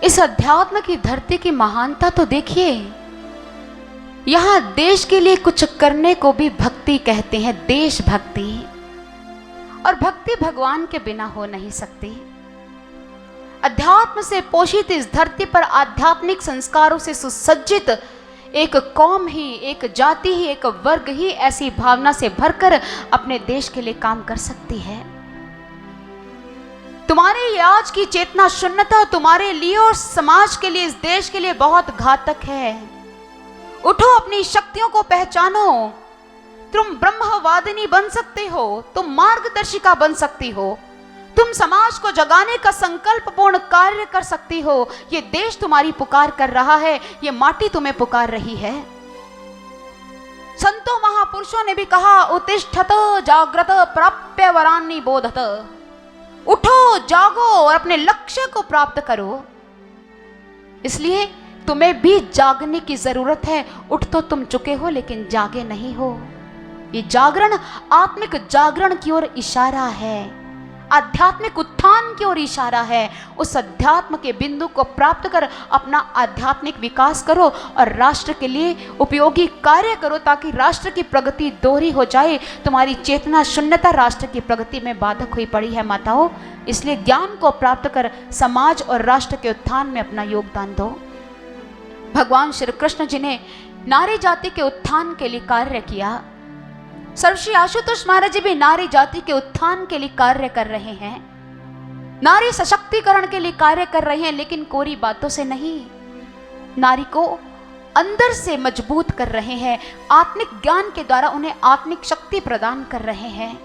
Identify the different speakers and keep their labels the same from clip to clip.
Speaker 1: इस अध्यात्म की धरती की महानता तो देखिए। यहां देश के लिए कुछ करने को भी भक्ति कहते हैं, देशभक्ति। और भक्ति भगवान के बिना हो नहीं सकती। अध्यात्म से पोषित इस धरती पर आध्यात्मिक संस्कारों से सुसज्जित एक कौम ही, एक जाति ही, एक वर्ग ही ऐसी भावना से भरकर अपने देश के लिए काम कर सकती है। तुम्हारी ये आज की चेतना शून्यता तुम्हारे लिए और समाज के लिए, इस देश के लिए बहुत घातक है। उठो, अपनी शक्तियों को पहचानो। तुम ब्रह्मवादिनी बन सकते हो, तुम मार्गदर्शिका बन सकती हो, तुम समाज को जगाने का संकल्पपूर्ण कार्य कर सकती हो। ये देश तुम्हारी पुकार कर रहा है, ये माटी तुम्हें पुकार रही है। संतों महापुरुषों ने भी कहा, उत्तिष्ठत जाग्रत प्राप्य वरान्नि बोधत। उठो, जागो और अपने लक्ष्य को प्राप्त करो। इसलिए तुम्हें भी जागने की जरूरत है। उठ तो तुम चुके हो लेकिन जागे नहीं हो। ये जागरण आत्मिक जागरण की ओर इशारा है, आध्यात्मिक उत्थान की ओर इशारा है। उस अध्यात्म के बिंदु को प्राप्त कर अपना आध्यात्मिक विकास करो और राष्ट्र के लिए उपयोगी कार्य करो, ताकि राष्ट्र की प्रगति दोहरी हो जाए। तुम्हारी चेतना शून्यता राष्ट्र की प्रगति में बाधक हुई पड़ी है माताओं। इसलिए ज्ञान को प्राप्त कर समाज और राष्ट्र के उत्थान में अपना योगदान दो। भगवान श्री कृष्ण जी ने नारी जाति के उत्थान के लिए कार्य किया। सर्वश्री आशुतोष महाराज जी भी नारी जाति के उत्थान के लिए कार्य कर रहे हैं, नारी सशक्तिकरण के लिए कार्य कर रहे हैं, लेकिन कोरी बातों से नहीं, नारी को अंदर से मजबूत कर रहे हैं। आत्मिक ज्ञान के द्वारा उन्हें आत्मिक शक्ति प्रदान कर रहे हैं,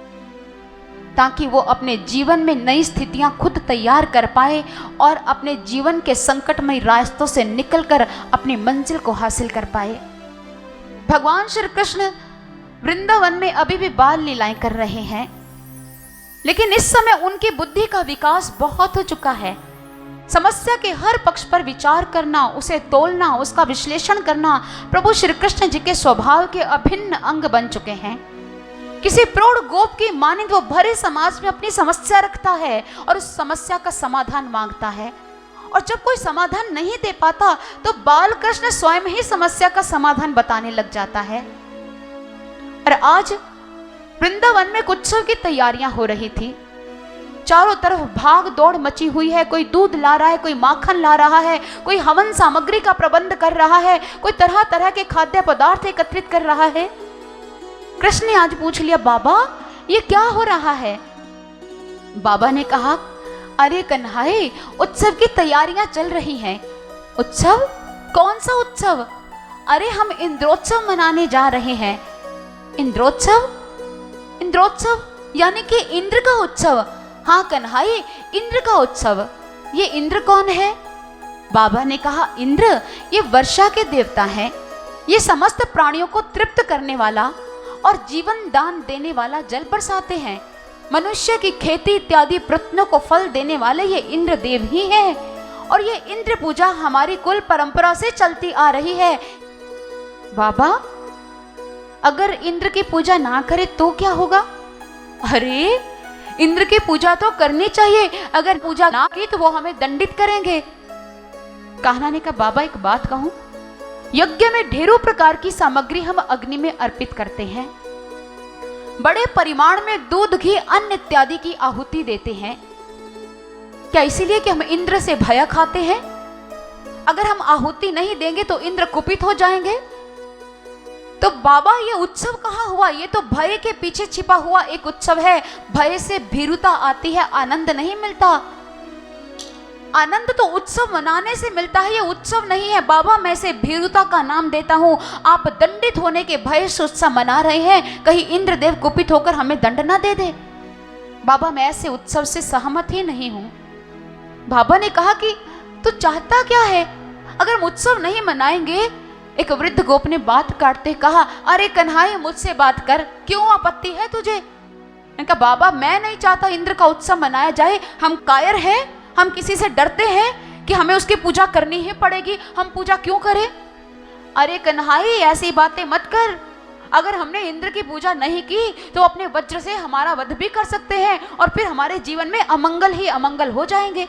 Speaker 1: ताकि वो अपने जीवन में नई स्थितियां खुद तैयार कर पाए और अपने जीवन के संकटमय रास्तों से निकलकर अपनी मंजिल को हासिल कर पाए। भगवान श्री कृष्ण वृंदावन में अभी भी बाल लीलाएं कर रहे हैं, लेकिन इस समय उनकी बुद्धि का विकास बहुत हो चुका है। समस्या के हर पक्ष पर विचार करना, उसे तोलना, उसका विश्लेषण करना प्रभु श्री कृष्ण जी के स्वभाव के अभिन्न अंग बन चुके हैं। किसी प्रौढ़ गोप की मानिंद वो भरे समाज में अपनी समस्या रखता है और उस समस्या का समाधान मांगता है, और जब कोई समाधान नहीं दे पाता तो बाल कृष्ण स्वयं ही समस्या का समाधान बताने लग जाता है। और आज वृंदावन में उत्सव की तैयारियां हो रही थी। चारों तरफ भाग दौड़ मची हुई है। कोई दूध ला रहा है, कोई माखन ला रहा है, कोई हवन सामग्री का प्रबंध कर रहा है, कोई तरह तरह के खाद्य पदार्थ एकत्रित कर रहा है। कृष्ण ने आज पूछ लिया, बाबा ये क्या हो रहा है? बाबा ने कहा, अरे कन्हाई, उत्सव की तैयारियां चल रही हैं। उत्सव? कौन सा उत्सव? अरे हम इंद्रोत्सव मनाने जा रहे हैं। इंद्रोत्सव? इंद्रोत्सव यानी कि इंद्र का उत्सव? हाँ कन्हाई, इंद्र का उत्सव। ये इंद्र कौन है? बाबा ने कहा, इंद्र ये वर्षा के देवता हैं। ये समस्त प्राणियों को तृप्त करने वाला और जीवन दान देने वाला जल बरसाते हैं। मनुष्य की खेती इत्यादि प्रयत्नों को फल देने वाले ये इंद्र देव ही हैं। और ये इंद्र पूजा हमारी कुल परंपरा से चलती आ रही है। बाबा, अगर इंद्र की पूजा ना करे तो क्या होगा? अरे इंद्र की पूजा तो करनी चाहिए, अगर पूजा ना की तो वो हमें दंडित करेंगे। कान्हा ने कहा, बाबा एक बात कहूं, यज्ञ में ढेरों प्रकार की सामग्री हम अग्नि में अर्पित करते हैं। बड़े परिमाण में दूध, घी, अन्न इत्यादि की आहुति देते हैं। क्या इसीलिए कि हम इंद्र से भय खाते हैं? अगर हम आहुति नहीं देंगे तो इंद्र कुपित हो जाएंगे। तो बाबा ये उत्सव कहाँ हुआ? ये तो भय के पीछे छिपा हुआ एक उत्सव है। भय से भीरुता आती है, आनंद नहीं मिलता। आनंद तो उत्सव मनाने से मिलता है, ये उत्सव नहीं है। बाबा मैं इसे भीरुता का नाम देता हूँ। आप दंडित होने के भय से उत्सव मना रहे हैं, कहीं इंद्रदेव कुपित होकर हमें दंड ना दे दे। बाबा मैं ऐसे उत्सव से सहमत ही नहीं हूँ। बाबा ने कहा कि तू चाहता क्या है? अगर हम उत्सव नहीं मनाएंगे। एक वृद्ध गोप ने बात काटते कहा, अरे कन्हाई मुझसे बात कर, क्यों आपत्ति है तुझे? मैंने कहा, बाबा मैं नहीं चाहता इंद्र का उत्सव मनाया जाए। हम कायर हैं, हम किसी से डरते हैं कि हमें उसकी पूजा करनी ही पड़ेगी, हम पूजा क्यों करें? अरे कन्हाई ऐसी बातें मत कर। अगर हमने इंद्र की पूजा नहीं की तो अपने वज्र से हमारा वध भी कर सकते हैं और फिर हमारे जीवन में अमंगल ही अमंगल हो जाएंगे।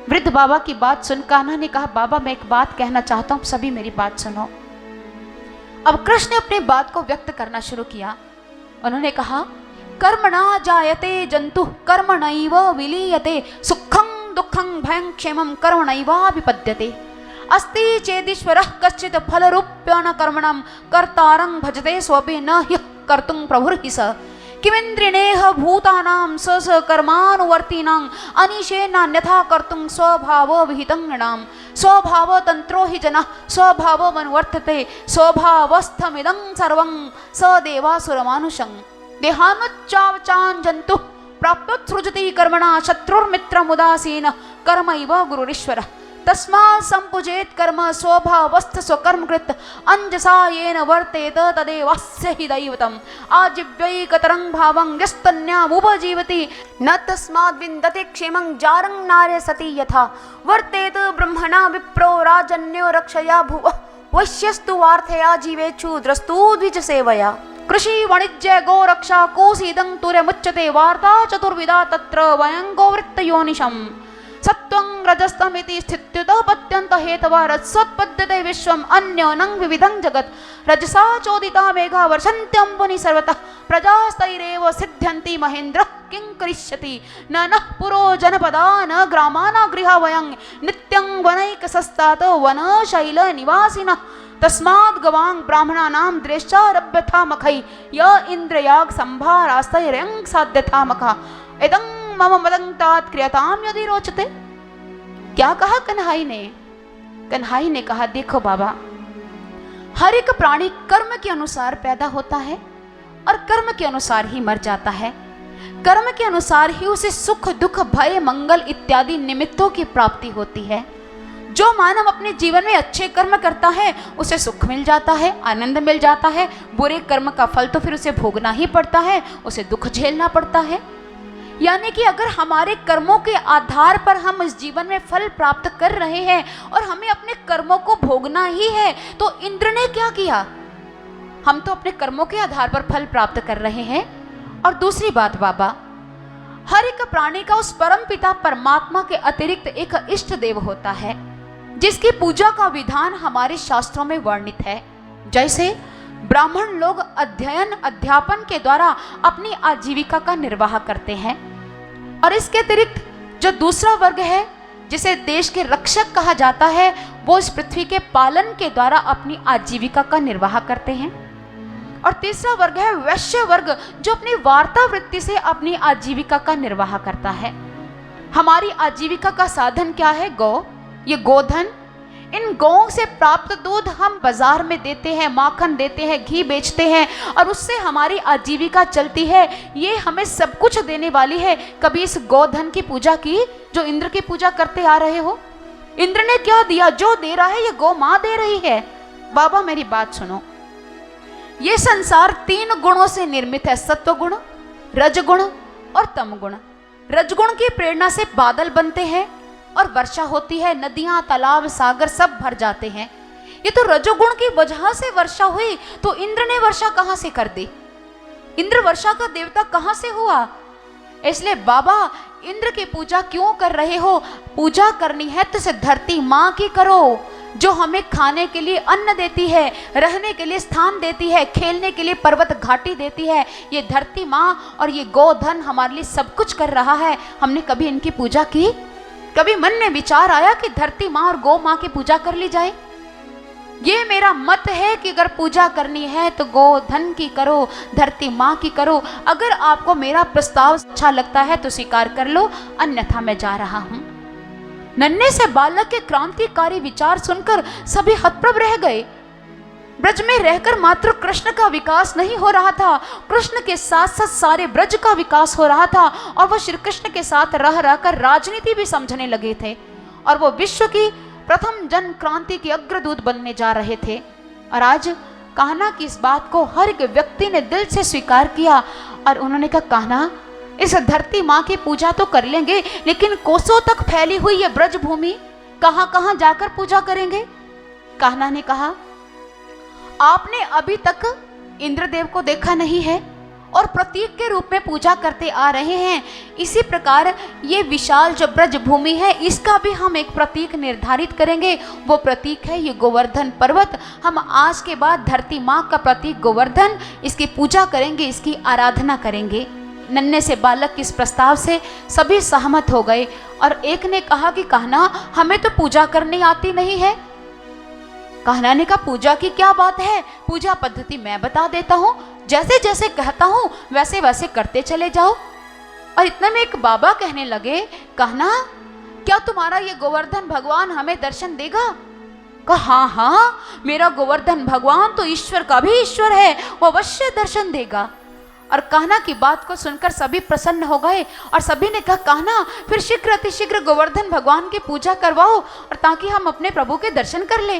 Speaker 1: वृद्ध बाबा की बात सुन कान्हा ने कहा, बाबा मैं एक बात कहना चाहता हूं, सभी मेरी बात सुनो। अब कृष्ण ने अपनी बात को व्यक्त करना शुरू किया। उन्होंने कहा, कर्मणा जायते जंतु कर्मणैव विलीयते, सुखं दुखं भयं क्षेमं कर्मणैवाभिपद्यते, अस्ति चेदीश्वरः कश्चित् फलरूप्येण कर्मणं कर्तारं भजते स्वपि न ह्यः कर्तुं प्रभुर्हि स, किमिन्द्रिणेह भूतानां स कर्मानुवर्तिनां अनिशेनान्यथा कर्तुं स्वभावविहितं नृणां, स्वभावतन्त्रो हि जनः स्वभावमनुवर्तते, स्वभावस्थमिदं सर्वं स देवासुरमानुषं, देहानुच्चावचान् जन्तुः प्राप्तोत्सृजति कर्मणा शत्रुर्मित्रमुदासीन कर्मैव गुरुरीश्वरः, तस्मात् सम्पूजेत् कर्म स्वभावस्थ स्वकर्मकृत अंजसा येन वर्तेत तदेवास्य हि दैवतम्, आजीव्यैकतरं भावं यस्तन्यामुपजीवति न तस्माद् विन्दते क्षेमं जारं नार्य सति यथा, वर्तेत ब्रह्मणा विप्रो राजन्यो रक्षया भुवः, वैश्यस्तु वार्थया जीवेषु द्रस्तु द्विज सेवया, कृषि वाणिज्य गोरक्षा कोसीदं तुर्यमुच्यते, वार्ता चतुर्विधा तत्र वयं गोवृत्तयोनिशम्, सत्वं रजस्तमिति स्थित्युतः पत्यन्त हेतवा रजसोत्पद्यते विश्वम् अन्योनं विविधं जगत्, रजसा चोदिता मेघा वर्षन्त्यम्बुनि सर्वतः, प्रजास्तैरेव सिद्ध्यन्ति महेन्द्रः किं करिष्यति, न नः पुरो जनपदा न ग्रामा न गृहा वयं नित्यं वनैकसस्तात वनशैलनिवासिनः, तस्माद् गवां ब्राह्मणानां द्रेष्टारभ्यथा मखै य इन्द्रयाग संभारास्तैर्यं साध्यथा मखा, इदं मम मदंतात् क्रियतां यदि रोचते। क्या कहा कन्हाई ने? कन्हाई ने कहा, देखो बाबा, हर एक प्राणी कर्म के अनुसार पैदा होता है और कर्म के अनुसार ही मर जाता है, कर्म के अनुसार ही उसे सुख दुख भय मंगल इत्यादि निमित्तों की प्राप्ति होती है। जो मानव अपने जीवन में अच्छे कर्म करता है उसे सुख मिल जाता है, आनंद मिल जाता है, बुरे कर्म का फल तो फिर उसे भोगना ही पड़ता है, उसे दुख झेलना पड़ता है। यानी कि अगर हमारे कर्मों के आधार पर हम इस जीवन में फल प्राप्त कर रहे हैं और हमें अपने कर्मों को भोगना ही है, तो इंद्र ने क्या किया? हम तो अपने कर्मों के आधार पर फल प्राप्त कर रहे हैं। और दूसरी बात बाबा, हर एक प्राणी का उस परम पिता परमात्मा के अतिरिक्त एक इष्ट देव होता है, जिसकी पूजा का विधान हमारे शास्त्रों में वर्णित है। जैसे ब्राह्मण लोग अध्ययन अध्यापन के द्वारा अपनी आजीविका का निर्वाह करते हैं, और इसके अतिरिक्त जो दूसरा वर्ग है जिसे देश के रक्षक कहा जाता है, वो इस पृथ्वी के पालन के द्वारा अपनी आजीविका का निर्वाह करते हैं। और तीसरा वर्ग है वैश्य वर्ग, जो अपनी वार्ता वृत्ति से अपनी आजीविका का निर्वाह करता है। हमारी आजीविका का साधन क्या है? गौ, ये गोधन। इन गौओं से प्राप्त दूध हम बाजार में देते हैं, माखन देते हैं, घी बेचते हैं, और उससे हमारी आजीविका चलती है। ये हमें सब कुछ देने वाली है। कभी इस गोधन की पूजा की जो इंद्र की पूजा करते आ रहे हो? इंद्र ने क्या दिया? जो दे रहा है ये गौ माँ दे रही है। बाबा मेरी बात सुनो, ये संसार 3 गुणों से निर्मित है, सत्वगुण, रजगुण और तमगुण। रजगुण की प्रेरणा से बादल बनते हैं और वर्षा होती है, नदियां तालाब सागर सब भर जाते हैं। ये तो रजोगुण की वजह से वर्षा हुई, तो इंद्र ने वर्षा कहां से कर दी? इंद्र वर्षा का देवता कहां से हुआ? इसलिए बाबा इंद्र की पूजा क्यों कर रहे हो? पूजा करनी है तो इसे धरती माँ की करो, जो हमें खाने के लिए अन्न देती है, रहने के लिए स्थान देती है, खेलने के लिए पर्वत घाटी देती है। ये धरती माँ और ये गोधन हमारे लिए सब कुछ कर रहा है। हमने कभी इनकी पूजा की? कभी मन में विचार आया कि धरती माँ और गौ माँ की पूजा कर ली जाए? ये मेरा मत है कि अगर पूजा करनी है तो गोधन की करो, धरती माँ की करो। अगर आपको मेरा प्रस्ताव अच्छा लगता है तो स्वीकार कर लो, अन्यथा मैं जा रहा हूं। नन्हे से बालक के क्रांतिकारी विचार सुनकर सभी हतप्रभ रह गए। ब्रज में रहकर मात्र कृष्ण का विकास नहीं हो रहा था, कृष्ण के साथ साथ सारे ब्रज का विकास हो रहा था, और वह श्री कृष्ण के साथ रह रहकर राजनीति भी समझने लगे थे, और वो विश्व की प्रथम जन क्रांति के अग्रदूत बनने जा रहे थे। और आज कान्हा की इस बात को हर एक व्यक्ति ने दिल से स्वीकार किया, और उन्होंने कहा, कान्हा इस धरती माँ की पूजा तो कर लेंगे, लेकिन कोसों तक फैली हुई ये ब्रज भूमि कहाँ कहाँ जाकर पूजा करेंगे? कान्हा ने कहा, आपने अभी तक इंद्रदेव को देखा नहीं है, और प्रतीक के रूप में पूजा करते आ रहे हैं। इसी प्रकार ये विशाल जो ब्रज भूमि है इसका भी हम एक प्रतीक निर्धारित करेंगे। वो प्रतीक है ये गोवर्धन पर्वत। हम आज के बाद धरती माँ का प्रतीक गोवर्धन, इसकी पूजा करेंगे, इसकी आराधना करेंगे। नन्हे से बालक के इस प्रस्ताव से सभी सहमत हो गए और एक ने कहा कि कहना हमें तो पूजा करनी आती नहीं है। कहना ने कहा पूजा की क्या बात है, पूजा पद्धति मैं बता देता हूँ, जैसे जैसे कहता हूँ वैसे वैसे करते चले जाओ। और इतने में एक बाबा कहने लगे, कहना क्या तुम्हारा ये गोवर्धन भगवान हमें दर्शन देगा? कहा हाँ हाँ, मेरा गोवर्धन भगवान तो ईश्वर का भी ईश्वर है, वो अवश्य दर्शन देगा। और कहना की बात को सुनकर सभी प्रसन्न हो गए और सभी ने कहा कहना फिर शीघ्र अतिशीघ्र गोवर्धन भगवान की पूजा करवाओ और ताकि हम अपने प्रभु के दर्शन कर ले।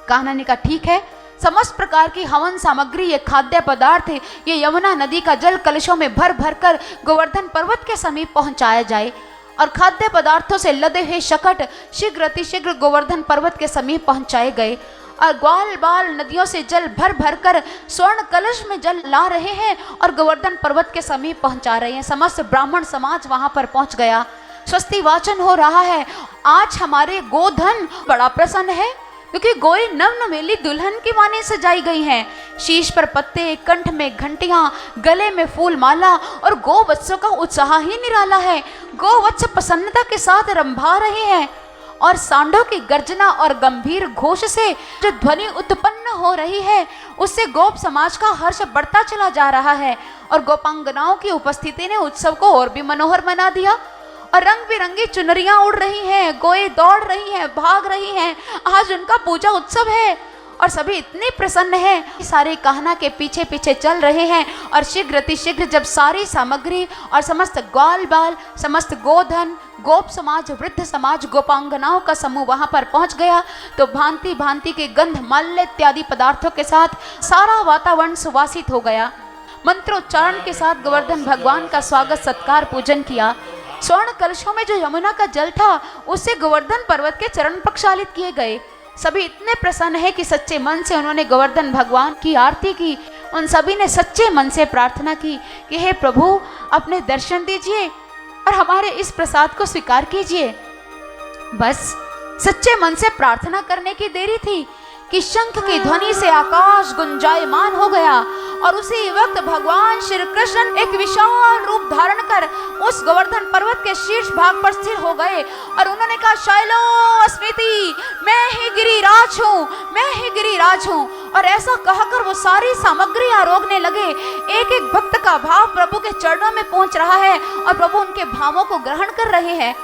Speaker 1: कहना ने कहा ठीक है, समस्त प्रकार की हवन सामग्री, ये खाद्य पदार्थ, ये यमुना नदी का जल कलशों में भर भर कर गोवर्धन पर्वत के समीप पहुंचाया जाए और खाद्य पदार्थों से लदे हुए शकट शीघ्र अतिशीघ्र गोवर्धन पर्वत के समीप पहुंचाए गए और ग्वाल बाल नदियों से जल भर भर कर स्वर्ण कलश में जल ला रहे हैं और गोवर्धन पर्वत के समीप पहुंचा रहे हैं। समस्त ब्राह्मण समाज वहां पर पहुंच गया, स्वस्ति वाचन हो रहा है। आज हमारे गोधन बड़ा प्रसन्न है क्योंकि गोई नवनवेली दुल्हन की माने सजाई गई हैं। शीश पर पत्ते, कंठ में घंटियां, गले में फूल माला और गोवत्सों का उत्साह ही निराला है। गोवत्स प्रसन्नता के साथ रंभा रहे हैं और सांडों की गर्जना और गंभीर घोष से जो ध्वनि उत्पन्न हो रही है उससे गोप समाज का हर्ष बढ़ता चला जा रहा है और गोपांगनाओं की उपस्थिति ने उत्सव को और भी मनोहर बना दिया और रंग बिरंगी चुनरियां उड़ रही हैं, गोए दौड़ रही हैं, भाग रही हैं। आज उनका पूजा उत्सव है और सभी इतने प्रसन्न हैं, सारे कहना के पीछे पीछे चल रहे हैं और शीघ्र अतिशीघ्र जब सारी सामग्री और समस्त ग्वाल बाल, समस्त गोधन, गोप समाज, वृद्ध समाज, गोपांगनाओं का समूह वहां पर पहुंच गया तो भांति भांति के गंध, माल्य इत्यादि पदार्थों के साथ सारा वातावरण सुवासित हो गया। मंत्रोच्चारण के साथ गोवर्धन भगवान का स्वागत सत्कार पूजन किया। स्वर्ण कलशों में जो यमुना का जल था उससे गोवर्धन पर्वत के चरण प्रक्षालित किए गए। सभी इतने प्रसन्न है कि सच्चे मन से उन्होंने गोवर्धन भगवान की आरती की। उन सभी ने सच्चे मन से प्रार्थना की कि हे प्रभु अपने दर्शन दीजिए और हमारे इस प्रसाद को स्वीकार कीजिए। बस सच्चे मन से प्रार्थना करने की देरी थी कि शंख की ध्वनि से आकाश गुंजायमान हो गया और उसी वक्त भगवान श्री कृष्ण एक विशाल रूप धारण कर उस गोवर्धन पर्वत के शीर्ष भाग पर स्थिर हो गए और उन्होंने कहा शैलो अस्मिति, मैं ही गिरिराज हूँ, मैं ही गिरिराज हूँ। और ऐसा कहकर वो सारी सामग्री आरोगने लगे। एक एक भक्त का भाव प्रभु के चरणों में पहुंच रहा है और प्रभु उनके भावों को ग्रहण कर रहे हैं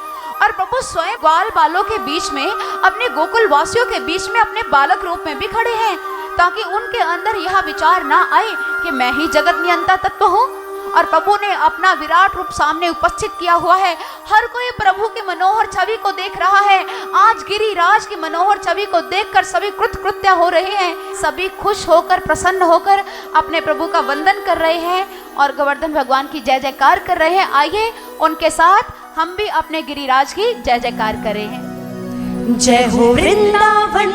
Speaker 1: और प्रभु स्वयं ग्वाल बालों के बीच में, अपने गोकुल वासियों के बीच में अपने बालक रूप में भी खड़े हैं ताकि उनके अंदर यह विचार ना आए कि मैं ही जगत नियंता तत्व हूँ। और प्रभु ने अपना विराट रूप सामने उपस्थित किया हुआ है। हर कोई प्रभु की मनोहर छवि को देख रहा है। आज गिरिराज की मनोहर छवि को देखकर सभी कृतकृत्य हो रहे हैं, सभी खुश होकर, प्रसन्न होकर अपने प्रभु का वंदन कर रहे हैं और गोवर्धन भगवान की जय जयकार कर रहे हैं। आइए उनके साथ हम भी अपने गिरिराज की जय जयकार करें।
Speaker 2: जय हो वृंदावन,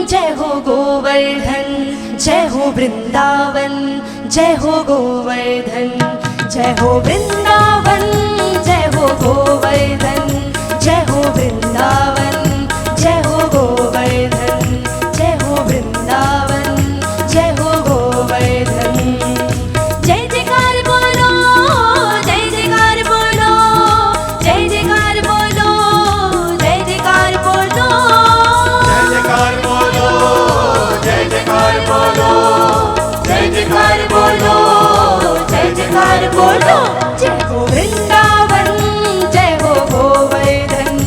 Speaker 2: जय हो गोवर्धन, जय हो वृंदावन, जय हो गोवर्धन, जय हो वृंदावन, जय हो गोवर्धन, जय हो वृंदावन, जय हो गोवर्धन, जय हो वृंदावन, जय हो गोवर्धन। जय जयकार बोलो, जय जयकार बोलो, जय जयकार बोलो, जय जयकार बोलो,
Speaker 3: जय जयकार बोलो, जय जयकार बोलो, जय जयकार बोलो,
Speaker 2: जय जयकार बोलो। जय हो वृंदावन, जय हो गोवर्धन,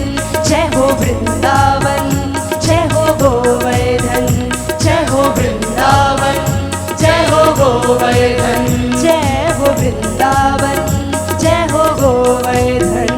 Speaker 2: जय हो वृंदावन, जय हो गोवर्धन, जय हो वृंदावन,
Speaker 3: जय हो गोवर्धन,
Speaker 2: जय हो वृंदावन, जय हो गोवर्धन।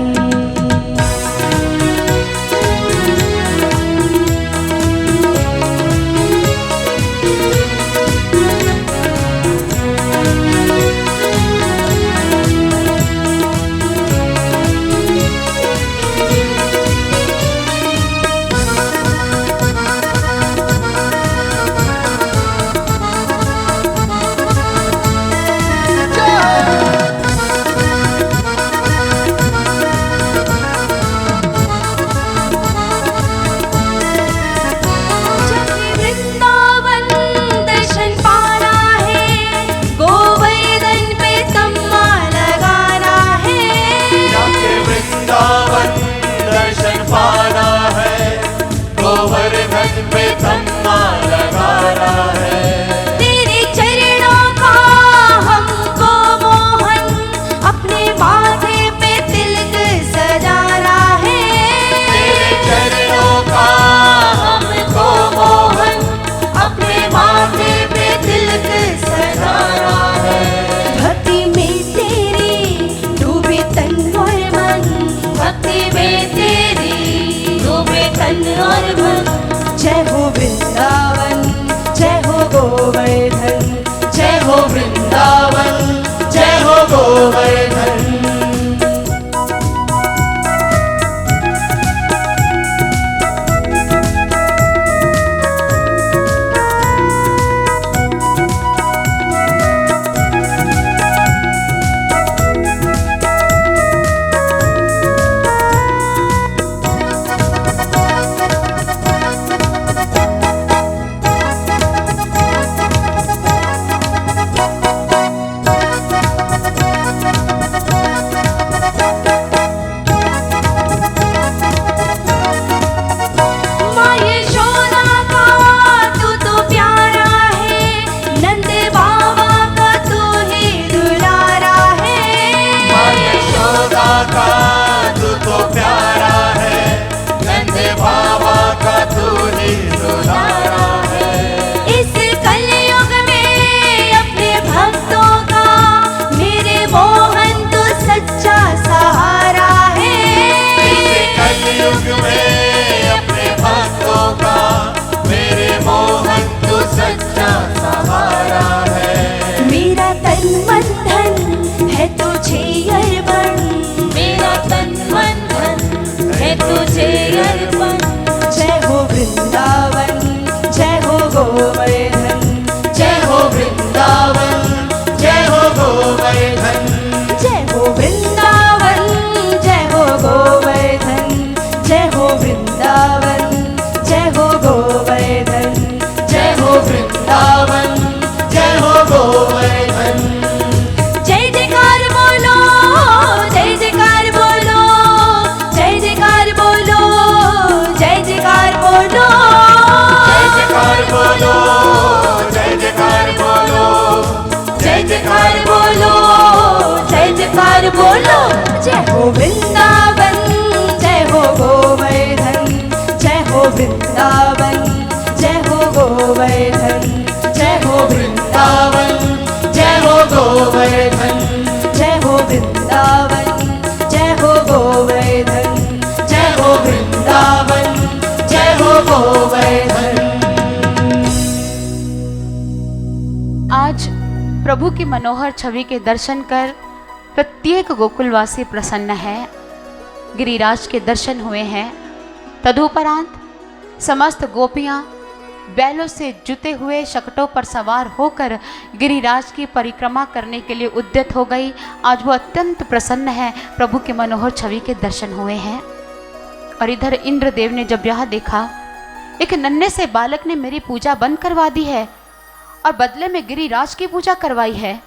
Speaker 2: वृंदावन, जय हो गोवर्धन,
Speaker 3: जय हो वृंदावन, जय हो गोवर्धन।
Speaker 2: माँ यशोदा का तू तो प्यारा है, नंद बाबा का तू ही दुलारा है।
Speaker 3: माँ यशोदा का तू तो प्यारा है, नंद बाबा का तू ही दुलारा है।
Speaker 2: इस कलयुग में अपने भक्तों का मेरे मोहन तो सच्चा सहारा है।
Speaker 3: इस कलयुग में अपने भक्तों का मेरे मोहन तू सच्चा सहारा है।
Speaker 2: मेरा तन मन धन है तुझे अर्पण, मेरा तन मन धन है तुझे अर्पण। जय हो वृंदावन, जय हो गोवर्धन,
Speaker 3: जय हो वृंदावन, जय हो गोवर्धन।
Speaker 2: जय हो वृंदावन, जय हो गोवर्धन, जय हो वृंदावन, जय हो गोवर्धन,
Speaker 3: जय हो वृंदावन, जय हो गोवर्धन।
Speaker 2: जय जयकार बोलो, जय जयकार बोलो, जय जयकार बोलो, जय जयकार बोलो।
Speaker 3: जय जयकार बोलो, जय जयकार बोलो,
Speaker 2: जय जयकार बोलो, जय जयकार बोलो। जय हो वृंदावन, जय हो गोवर्धन, जय हो वृंदावन, जय हो गोवर्धन, जय हो वृंदावन,
Speaker 3: जय हो गोवर्धन,
Speaker 2: जय हो वृंदावन, जय हो गोवर्धन,
Speaker 3: जय हो वृंदावन, जय हो गोवर्धन।
Speaker 1: आज प्रभु की मनोहर छवि के दर्शन कर प्रत्येक गोकुलवासी प्रसन्न है। गिरिराज के दर्शन हुए हैं। तदुपरांत समस्त गोपियां बैलों से जुते हुए शकटों पर सवार होकर गिरिराज की परिक्रमा करने के लिए उद्यत हो गई। आज वो अत्यंत प्रसन्न है, प्रभु के मनोहर छवि के दर्शन हुए हैं। और इधर इंद्रदेव ने जब यह देखा एक नन्हे से बालक ने मेरी पूजा बंद करवा दी है और बदले में गिरिराज की पूजा करवाई है,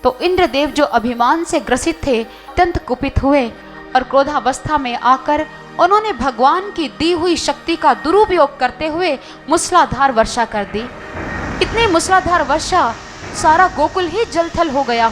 Speaker 1: तो इंद्रदेव जो अभिमान से ग्रसित थे अत्यंत कुपित हुए और क्रोधावस्था में आकर उन्होंने भगवान की दी हुई शक्ति का दुरुपयोग करते हुए मूसलाधार वर्षा कर दी। इतनी मूसलाधार वर्षा सारा गोकुल ही जलथल हो गया।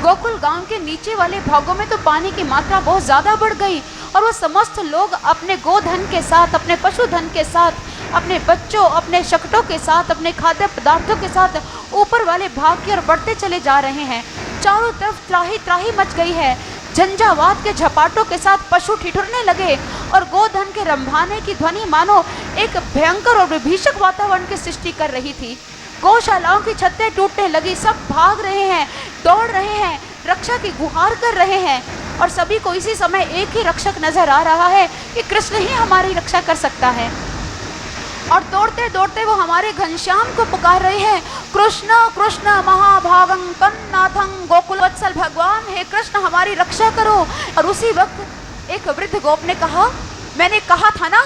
Speaker 1: गोकुल गांव के नीचे वाले भागों में तो पानी की मात्रा बहुत ज़्यादा बढ़ गई और वो समस्त लोग अपने गोधन के साथ, अपने पशुधन के साथ, अपने बच्चों, अपने शकटों के साथ, अपने खाद्य पदार्थों के साथ ऊपर वाले भाग की ओर बढ़ते चले जा रहे हैं। चारों तरफ त्राही त्राही मच गई है। झंझावात के झपाटों के साथ पशु ठिठुरने लगे और गोधन के रंभाने की ध्वनि मानो एक भयंकर और विभीषक वातावरण की सृष्टि कर रही थी। गौशालाओं की छतें टूटने लगी। सब भाग रहे हैं, दौड़ रहे हैं, रक्षा की गुहार कर रहे हैं और सभी को इसी समय एक ही रक्षक नजर आ रहा है कि कृष्ण ही हमारी रक्षा कर सकता है। और दौड़ते दौड़ते वो हमारे घनश्याम को पुकार रहे हैं, कृष्ण कृष्ण महाभागं पन्नाथं गोकुल वत्सल भगवान, हे कृष्ण हमारी रक्षा करो। और उसी वक्त एक वृद्ध गोप ने कहा, मैंने कहा था ना,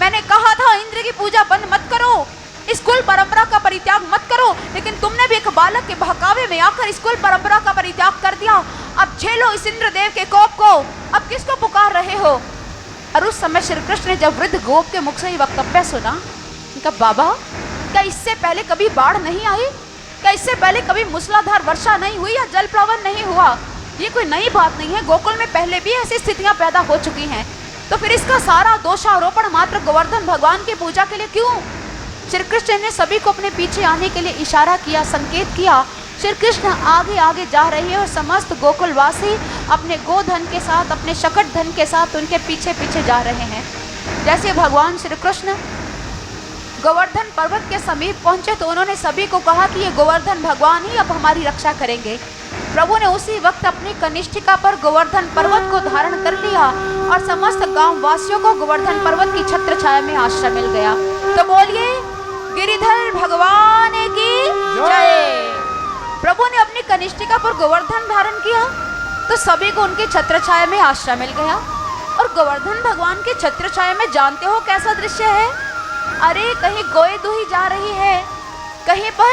Speaker 1: मैंने कहा था इंद्र की पूजा बंद मत करो, इस कुल परंपरा का परित्याग मत करो, लेकिन तुमने भी एक बालक के बहकावे में आकर इस कुल परंपरा का परित्याग कर दिया। अब झेलो इस इंद्रदेव के कोप को, अब किसको पुकार रहे हो। और उस समय श्री कृष्ण ने जब वृद्ध गोप के मुख से ये वक्तव्य सुना, उनका बाबा क्या इससे पहले कभी बाढ़ नहीं आई, क्या इससे पहले कभी मूसलाधार वर्षा नहीं हुई या जल प्लावन नहीं हुआ, ये कोई नई बात नहीं है, गोकुल में पहले भी ऐसी स्थितियां पैदा हो चुकी हैं, तो फिर इसका सारा दोषारोपण मात्र गोवर्धन भगवान की पूजा के लिए क्यों। श्री कृष्ण ने सभी को अपने पीछे आने के लिए इशारा किया, संकेत किया। श्री कृष्ण आगे आगे जा रहे हैं और समस्त गोकुलवासी अपने गोधन के साथ, अपने शकट धन के साथ उनके पीछे पीछे जा रहे हैं। जैसे भगवान श्री कृष्ण गोवर्धन पर्वत के समीप पहुंचे तो उन्होंने सभी को कहा कि ये गोवर्धन भगवान ही अब हमारी रक्षा करेंगे। प्रभु ने उसी वक्त अपनी कनिष्ठिका पर गोवर्धन पर्वत को धारण कर लिया और समस्त गांव वासियों को गोवर्धन पर्वत की छत्र छाया में आश्रय मिल गया। तो बोलिए गिरिधर भगवान की जय। प्रभु ने अपनी कनिष्ठिका पर गोवर्धन धारण किया तो सभी को उनके छत्र छाया में आश्रय मिल गया। और गोवर्धन भगवान के छत्र छाया में जानते हो कैसा दृश्य है? अरे कहीं गोए दुही जा रही है, कहीं पर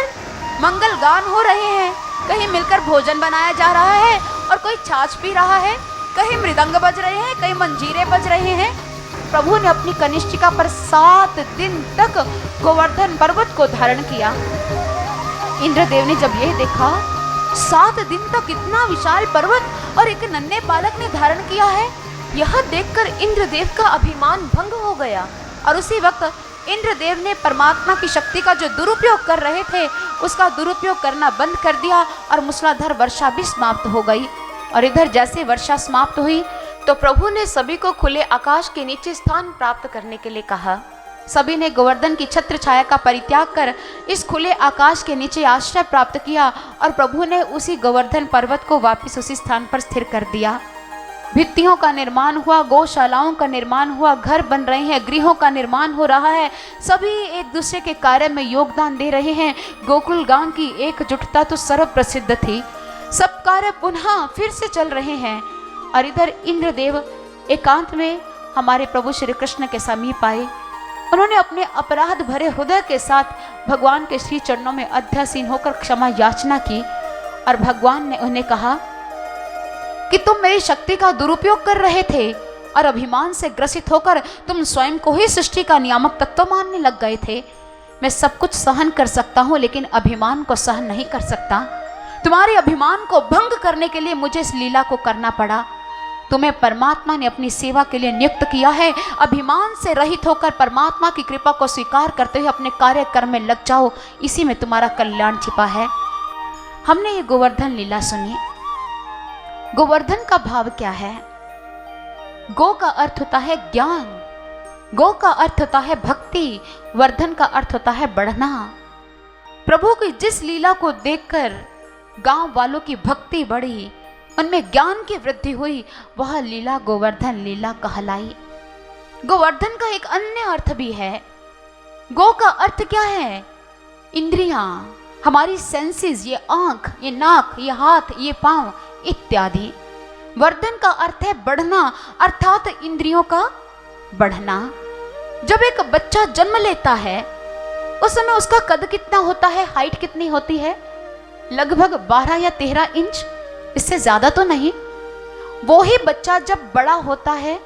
Speaker 1: मंगल गान हो रहे हैं, कहीं मिलकर भोजन बनाया जा रहा है और कोई छाछ पी रहा है, कहीं मृदंग बज रहे हैं, कहीं मंजीरे बज रहे हैं। प्रभु ने अपनी कनिष्ठिका पर 7 दिन तक गोवर्धन पर्वत को धारण किया। इंद्रदेव ने जब यह देखा 7 दिन तक इतना विशाल पर्वत और एक नन्हे बालक ने धारण किया है, यह देखकर इंद्रदेव का अभिमान भंग हो गया। और उसी वक्त इंद्रदेव ने परमात्मा की शक्ति का जो दुरुपयोग कर रहे थे उसका दुरुपयोग करना बंद कर दिया और मूसलाधार वर्षा भी समाप्त हो गई। और इधर जैसे वर्षा समाप्त हुई तो प्रभु ने सभी को खुले आकाश के नीचे स्थान प्राप्त करने के लिए कहा। सभी ने गोवर्धन की छत्र छाया का परित्याग कर इस खुले आकाश के नीचे आश्रय प्राप्त किया और प्रभु ने उसी गोवर्धन पर्वत को वापस उसी स्थान पर स्थिर कर दिया। भित्तियों का निर्माण हुआ, गौशालाओं का निर्माण हुआ, घर बन रहे हैं, गृहों का निर्माण हो रहा है, सभी एक दूसरे के कार्य में योगदान दे रहे हैं। गोकुल गांव की एकजुटता तो सर्व प्रसिद्ध थी। सब कार्य पुनः फिर से चल रहे हैं। और इधर इंद्रदेव एकांत में हमारे प्रभु श्री कृष्ण के समीप आए। उन्होंने अपने अपराध भरे हृदय के साथ भगवान के श्री चरणों में अध्यासीन होकर क्षमा याचना की। और भगवान ने उन्हें कहा कि तुम मेरी शक्ति का दुरुपयोग कर रहे थे और अभिमान से ग्रसित होकर तुम स्वयं को ही सृष्टि का नियामक तत्व मानने लग गए थे। मैं सब कुछ सहन कर सकता हूँ लेकिन अभिमान को सहन नहीं कर सकता। तुम्हारे अभिमान को भंग करने के लिए मुझे इस लीला को करना पड़ा। तुम्हें परमात्मा ने अपनी सेवा के लिए नियुक्त किया है। अभिमान से रहित होकर परमात्मा की कृपा को स्वीकार करते हुए अपने कार्य कर्म में लग जाओ, इसी में तुम्हारा कल्याण छिपा है। हमने ये गोवर्धन लीला सुनी। गोवर्धन का भाव क्या है? गो का अर्थ होता है ज्ञान, गो का अर्थ होता है भक्ति, वर्धन का अर्थ होता है बढ़ना। प्रभु की जिस लीला को देखकर गांव वालों की भक्ति बढ़ी, उनमें ज्ञान की वृद्धि हुई, वह लीला गोवर्धन लीला कहलाई। गोवर्धन का एक अन्य अर्थ भी है। गो का अर्थ क्या है? इंद्रियां, हमारी सेंसेस, ये आंख, ये नाक, ये हाथ, ये पांव इत्यादि। वर्धन का अर्थ है बढ़ना, अर्थात इंद्रियों का बढ़ना। जब एक बच्चा जन्म लेता है उस समय उसका कद कितना होता है, हाइट कितनी होती है? लगभग 12 या 13 इंच, इससे ज्यादा तो नहीं। वो ही बच्चा जब बड़ा होता है,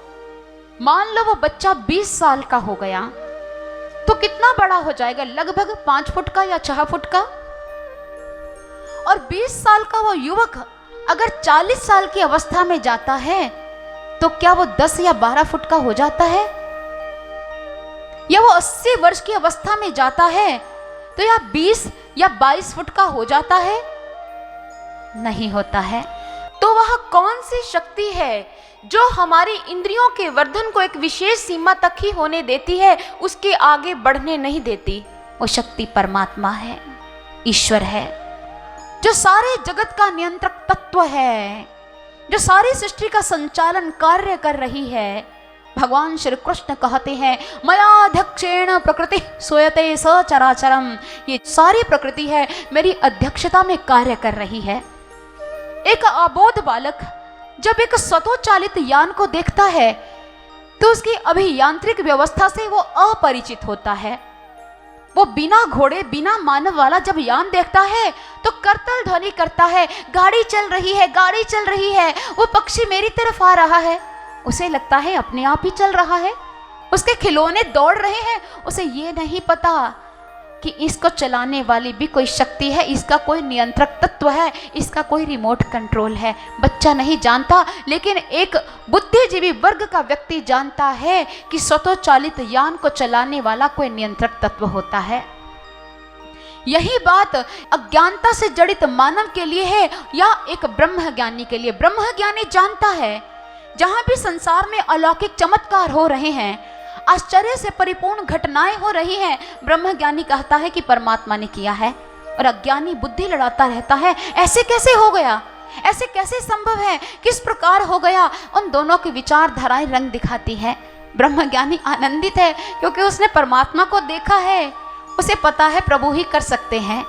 Speaker 1: मान लो वो बच्चा 20 साल का हो गया, तो कितना बड़ा हो जाएगा? लगभग 5 फुट का या 6 फुट का। और 20 साल का वो युवक अगर 40 साल की अवस्था में जाता है तो क्या वो 10 या 12 फुट का हो जाता है? या वो 80 वर्ष की अवस्था में जाता है तो या 20 या 22 फुट का हो जाता है? नहीं होता है। तो वह कौन सी शक्ति है जो हमारी इंद्रियों के वर्धन को एक विशेष सीमा तक ही होने देती है, उसके आगे बढ़ने नहीं देती? वो शक्ति परमात्मा है, ईश्वर है, जो सारे जगत का नियंत्रक तत्व है, जो सारी सृष्टि का संचालन कार्य कर रही है। भगवान श्री कृष्ण कहते हैं, मयाध्यक्षेण प्रकृति सोयते सचराचरम। ये सारी प्रकृति है मेरी अध्यक्षता में कार्य कर रही है। एक अबोध बालक जब एक स्वतःचालित यान को देखता है तो उसकी अभियांत्रिक व्यवस्था से वो अपरिचित होता है। वो बिना घोड़े बिना मानव वाला जब यान देखता है तो करतल ध्वनि करता है, गाड़ी चल रही है, गाड़ी चल रही है। वो पक्षी मेरी तरफ आ रहा है, उसे लगता है अपने आप ही चल रहा है। उसके खिलौने दौड़ रहे हैं, उसे ये नहीं पता कि इसको चलाने वाली भी कोई शक्ति है, इसका कोई नियंत्रक तत्व है, इसका कोई रिमोट कंट्रोल है। बच्चा नहीं जानता, लेकिन एक बुद्धिजीवी वर्ग का व्यक्ति जानता है कि स्वतःचालित यान को चलाने वाला कोई नियंत्रक तत्व होता है। यही बात अज्ञानता से जड़ित मानव के लिए है या एक ब्रह्मज्ञानी के लिए। ब्रह्मज्ञानी जानता है जहां भी संसार में अलौकिक चमत्कार हो रहे हैं, आश्चर्य से परिपूर्ण घटनाएं हो रही हैं। ब्रह्मज्ञानी कहता है कि परमात्मा ने किया है, और अज्ञानी बुद्धि लड़ाता रहता है, ऐसे कैसे हो गया, ऐसे कैसे संभव है, किस प्रकार हो गया। उन दोनों की विचारधाराएं रंग दिखाती है। ब्रह्मज्ञानी आनंदित है क्योंकि उसने परमात्मा को देखा है, उसे पता है प्रभु ही कर सकते हैं।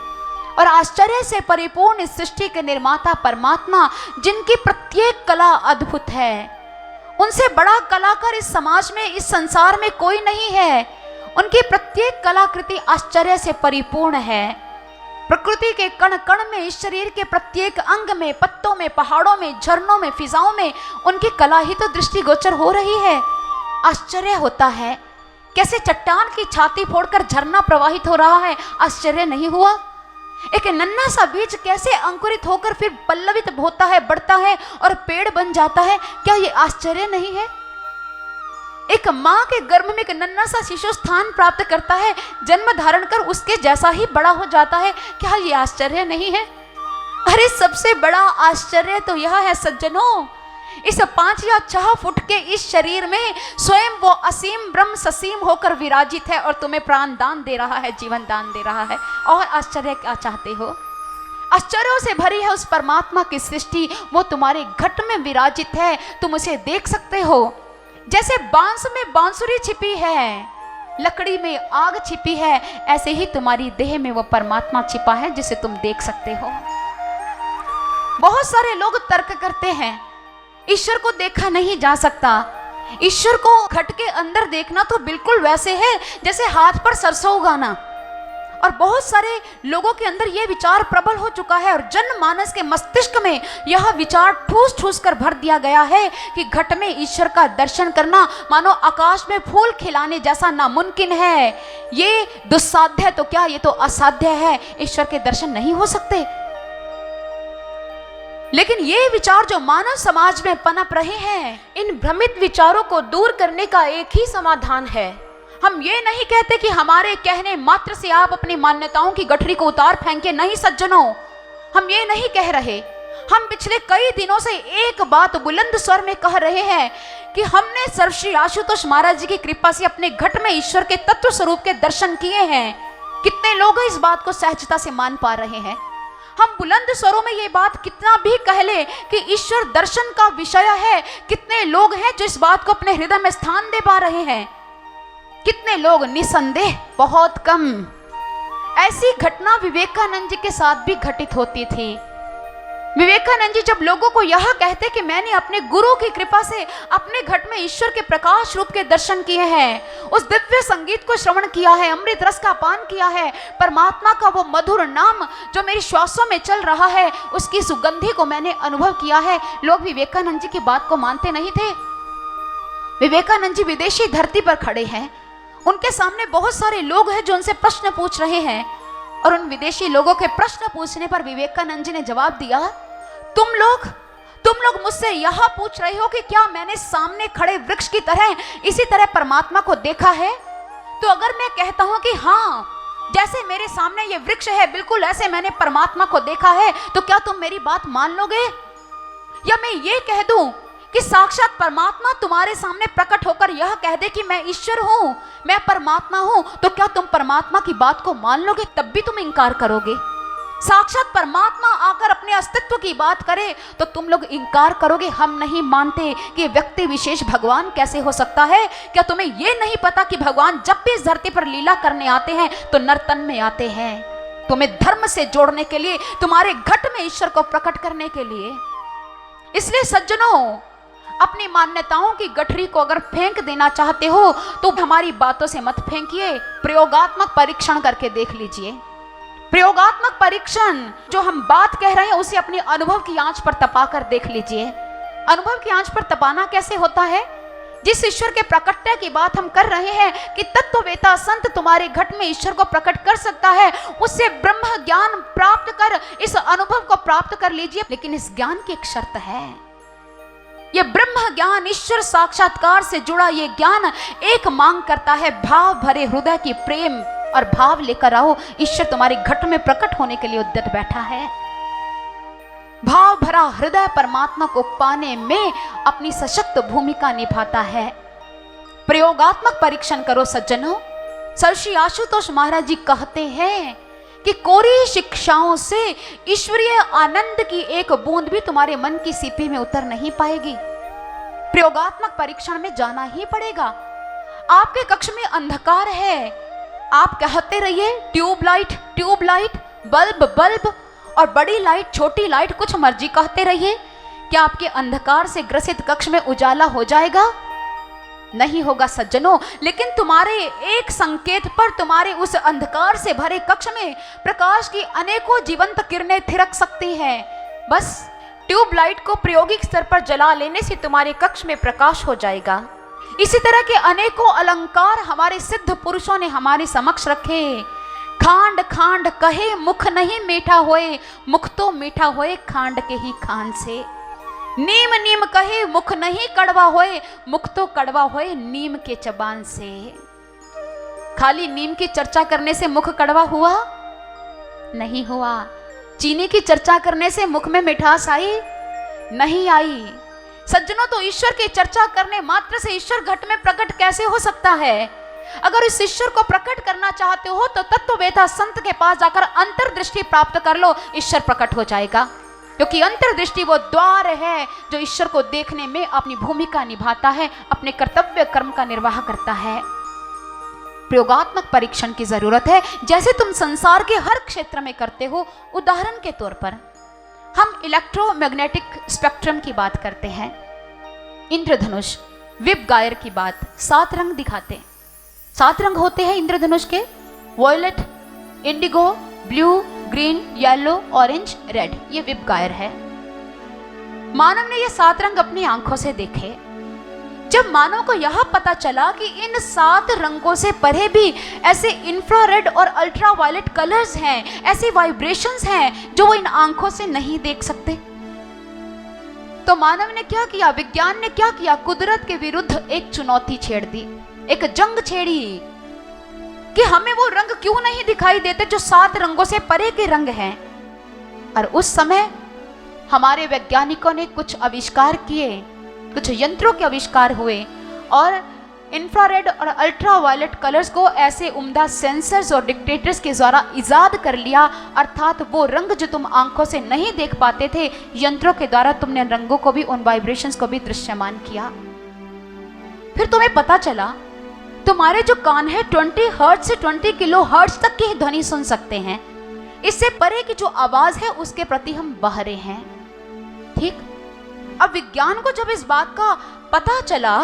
Speaker 1: और आश्चर्य से परिपूर्ण इस सृष्टि के निर्माता परमात्मा, जिनकी प्रत्येक कला अद्भुत है, उनसे बड़ा कलाकार इस समाज में, इस संसार में कोई नहीं है। उनकी प्रत्येक कलाकृति आश्चर्य से परिपूर्ण है। प्रकृति के कण कण में, इस शरीर के प्रत्येक अंग में, पत्तों में, पहाड़ों में, झरनों में, फिजाओं में उनकी कला ही तो दृष्टिगोचर हो रही है। आश्चर्य होता है, कैसे चट्टान की छाती फोड़कर झरना प्रवाहित हो रहा है, आश्चर्य नहीं हुआ। एक नन्हा सा बीज कैसे अंकुरित होकर फिर पल्लवित होता है, बढ़ता है और पेड़ बन जाता है, क्या ये आश्चर्य नहीं है। एक माँ के गर्भ में एक नन्हा सा शिशु स्थान प्राप्त करता है, जन्म धारण कर उसके जैसा ही बड़ा हो जाता है, क्या ये आश्चर्य नहीं है। अरे सबसे बड़ा आश्चर्य तो यह है सज्जनों, इस 5 या 6 फुट के इस शरीर में स्वयं वो असीम ब्रह्म ससीम होकर विराजित है और तुम्हें प्राण दान दे रहा है, जीवन दान दे रहा है। और आश्चर्य क्या चाहते हो। आश्चर्यों से भरी है उस परमात्मा की सृष्टि, वो तुम्हारे घट में विराजित है, तुम उसे देख सकते हो। जैसे बांस में बांसुरी छिपी है, लकड़ी में आग छिपी है, ऐसे ही तुम्हारी देह में वो परमात्मा छिपा है जिसे तुम देख सकते हो। बहुत सारे लोग तर्क करते हैं ईश्वर को देखा नहीं जा सकता। ईश्वर को घट के अंदर देखना तो बिल्कुल वैसे है जैसे हाथ पर सरसों उगाना। और बहुत सारे लोगों के अंदर यह विचार प्रबल हो चुका है और जनमानस के मस्तिष्क में यह विचार ठूस ठूस कर भर दिया गया है कि घट में ईश्वर का दर्शन करना मानो आकाश में फूल खिलाने जैसा नामुमकिन है। ये दुस्साध्य तो क्या, ये तो असाध्य है, ईश्वर के दर्शन नहीं हो सकते। लेकिन ये विचार जो मानव समाज में पनप रहे हैं, इन भ्रमित विचारों को दूर करने का एक ही समाधान है। हम ये नहीं कहते कि हमारे कहने मात्र से आप अपनी मान्यताओं की गठरी को उतार फेंके, नहीं सज्जनों, हम ये नहीं कह रहे। हम पिछले कई दिनों से एक बात बुलंद स्वर में कह रहे हैं कि हमने सर्वश्री आशुतोष महाराज जी की कृपा से अपने घट में ईश्वर के तत्व स्वरूप के दर्शन किए हैं। कितने लोग इस बात को सहजता से मान पा रहे हैं। हम बुलंद स्वरों में ये बात कितना भी कह ले कि ईश्वर दर्शन का विषय है, कितने लोग हैं जो इस बात को अपने हृदय में स्थान दे पा रहे हैं। कितने लोग, निसंदेह बहुत कम। ऐसी घटना विवेकानंद जी के साथ भी घटित होती थी। विवेकानंद जी जब लोगों को यह कहते कि मैंने अपने गुरु की कृपा से अपने घट में ईश्वर के प्रकाश रूप के दर्शन किए हैं, उस दिव्य संगीत को श्रवण किया है, अमृत रस का पान किया है, परमात्मा का वो मधुर नाम जो मेरी श्वासों में चल रहा है उसकी सुगंधि को मैंने अनुभव किया है, लोग विवेकानंद जी की बात को मानते नहीं थे। विवेकानंद जी विदेशी धरती पर खड़े हैं, उनके सामने बहुत सारे लोग हैं जो उनसे प्रश्न पूछ रहे हैं, और उन विदेशी लोगों के प्रश्न पूछने पर विवेकानंद जी ने जवाब दिया, तुम लोग मुझसे यह पूछ रहे हो कि क्या मैंने सामने खड़े वृक्ष की तरह इसी तरह परमात्मा को देखा है। तो अगर मैं कहता हूं कि हाँ, जैसे मेरे सामने ये वृक्ष है बिल्कुल ऐसे मैंने परमात्मा को देखा है, तो क्या तुम मेरी बात मान लोगे। या मैं ये कह दूं कि साक्षात परमात्मा तुम्हारे सामने प्रकट होकर यह कह दे कि मैं ईश्वर हूं, मैं परमात्मा हूं, तो क्या तुम परमात्मा की बात को मान लोगे। तब भी तुम इनकार करोगे। साक्षात परमात्मा आकर अपने अस्तित्व की बात करे तो तुम लोग इनकार करोगे, हम नहीं मानते कि व्यक्ति विशेष भगवान कैसे हो सकता है। क्या तुम्हें यह नहीं पता कि भगवान जब भी इस धरती पर लीला करने आते हैं तो नर्तन में आते हैं, तुम्हें धर्म से जोड़ने के लिए, तुम्हारे घट में ईश्वर को प्रकट करने के लिए। इसलिए सज्जनों, अपनी मान्यताओं की गठरी को अगर फेंक देना चाहते हो तो हमारी बातों से मत फेंकिए, प्रयोगात्मक परीक्षण करके देख लीजिए। प्रयोगात्मक परीक्षण, जो हम बात कह रहे हैं उसे अपनी अनुभव की आंच पर तपा कर देख लीजिए। अनुभव की आंच पर तपाना कैसे होता है। जिस ईश्वर के प्रकटने की बात हम कर रहे हैं कि तत्ववेता संत तुम्हारे घट में ईश्वर को प्रकट कर सकता है, उससे ब्रह्म ज्ञान प्राप्त कर इस अनुभव को प्राप्त कर लीजिए। लेकिन इस ज्ञान की एक शर्त है, ये ब्रह्म ज्ञान, ईश्वर साक्षात्कार से जुड़ा ये ज्ञान एक मांग करता है, भाव भरे हृदय की प्रेम और भाव लेकर आओ। ईश्वर तुम्हारे घट में प्रकट होने के लिए उद्यत बैठा है। भाव भरा हृदय परमात्मा को पाने में अपनी सशक्त भूमिका निभाता है। प्रयोगात्मक परीक्षण करो सज्जनों। सर श्री आशुतोष महाराज जी कहते हैं कि कोरी शिक्षाओं से ईश्वरीय आनंद की एक बूंद भी तुम्हारे मन की सीपी में उतर नहीं पाएगी। प्रयोगात्मक परीक्षण में जाना ही पड़ेगा। आपके कक्ष में अंधकार है, आप कहते रहिए ट्यूबलाइट ट्यूबलाइट, बल्ब बल्ब, और बड़ी लाइट छोटी लाइट, कुछ मर्जी कहते रहिए। क्या आपके अंधकार से ग्रसित कक्ष में उजाला हो जाएगा? नहीं होगा सज्जनों। लेकिन तुम्हारे एक संकेत पर तुम्हारे उस अंधकार से भरे कक्ष में प्रकाश की अनेकों जीवंत किरणें थिरक सकती हैं। बस ट्यूबलाइट को प्रायोगिक स्तर पर जला लेने से तुम्हारे कक्ष में प्रकाश हो जाएगा। इसी तरह के अनेकों अलंकार हमारे सिद्ध पुरुषों ने हमारे समक्ष रखे। खांड खांड कहे मुख नहीं मीठा होए, मुख तो मीठा होए खांड के ही खान से। नीम नीम कहे मुख नहीं कड़वा होए, मुख तो कड़वा होए नीम के चबान से। खाली नीम की चर्चा करने से मुख कड़वा हुआ? नहीं हुआ। चीनी की चर्चा करने से मुख में मिठास आई? नहीं आई। सज्जनों, तो ईश्वर की चर्चा करने मात्र से ईश्वर घट में प्रकट कैसे हो सकता है? अगर इस ईश्वर को प्रकट करना चाहते हो तो तत्ववेता संत के पास जाकर अंतर्दृष्टि प्राप्त कर लो, ईश्वर प्रकट हो जाएगा। क्योंकि अंतर्दृष्टि वो द्वार है जो ईश्वर को देखने में अपनी भूमिका निभाता है, अपने कर्तव्य कर्म का निर्वाह करता है। प्रयोगात्मक परीक्षण की जरूरत है, जैसे तुम संसार के हर क्षेत्र में करते हो। उदाहरण के तौर पर हम इलेक्ट्रोमैग्नेटिक स्पेक्ट्रम की बात करते हैं, इंद्रधनुष, विब गायर की बात, 7 रंग दिखाते हैं। 7 रंग होते हैं इंद्रधनुष के, violet, indigo, blue, green, yellow, orange, red, ये विब गायर है। मानव ने ये 7 रंग अपनी आंखों से देखे। जब मानव को यह पता चला कि इन 7 रंगों से परे भी ऐसे इंफ्रारेड और अल्ट्रावायलेट कलर्स हैं, ऐसी वाइब्रेशंस हैं जो वो इन आंखों से नहीं देख सकते, तो मानव ने क्या किया, विज्ञान ने क्या किया, कुदरत के विरुद्ध एक चुनौती छेड़ दी, एक जंग छेड़ी कि हमें वो रंग क्यों नहीं दिखाई देते जो 7 रंगों से परे के रंग हैं। और उस समय हमारे वैज्ञानिकों ने कुछ आविष्कार किए, कुछ यंत्रों के आविष्कार हुए और इंफ्रारेड और अल्ट्रावायलेट कलर्स को ऐसे उम्दा सेंसर्स और डिटेक्टर्स के द्वारा इजाद कर लिया। अर्थात वो रंग जो तुम आंखों से नहीं देख पाते थे, यंत्रों के द्वारा तुमने रंगों को भी, उन वाइब्रेशंस को भी दृश्यमान किया। फिर तुम्हें पता चला तुम्हारे जो कान है 20 हर्ट्ज से 20 किलो हर्ट्ज तक की ध्वनि सुन सकते हैं। इससे परे की जो आवाज है उसके प्रति हम बहरे हैं। ठीक, अब विज्ञान को जब इस बात का पता चला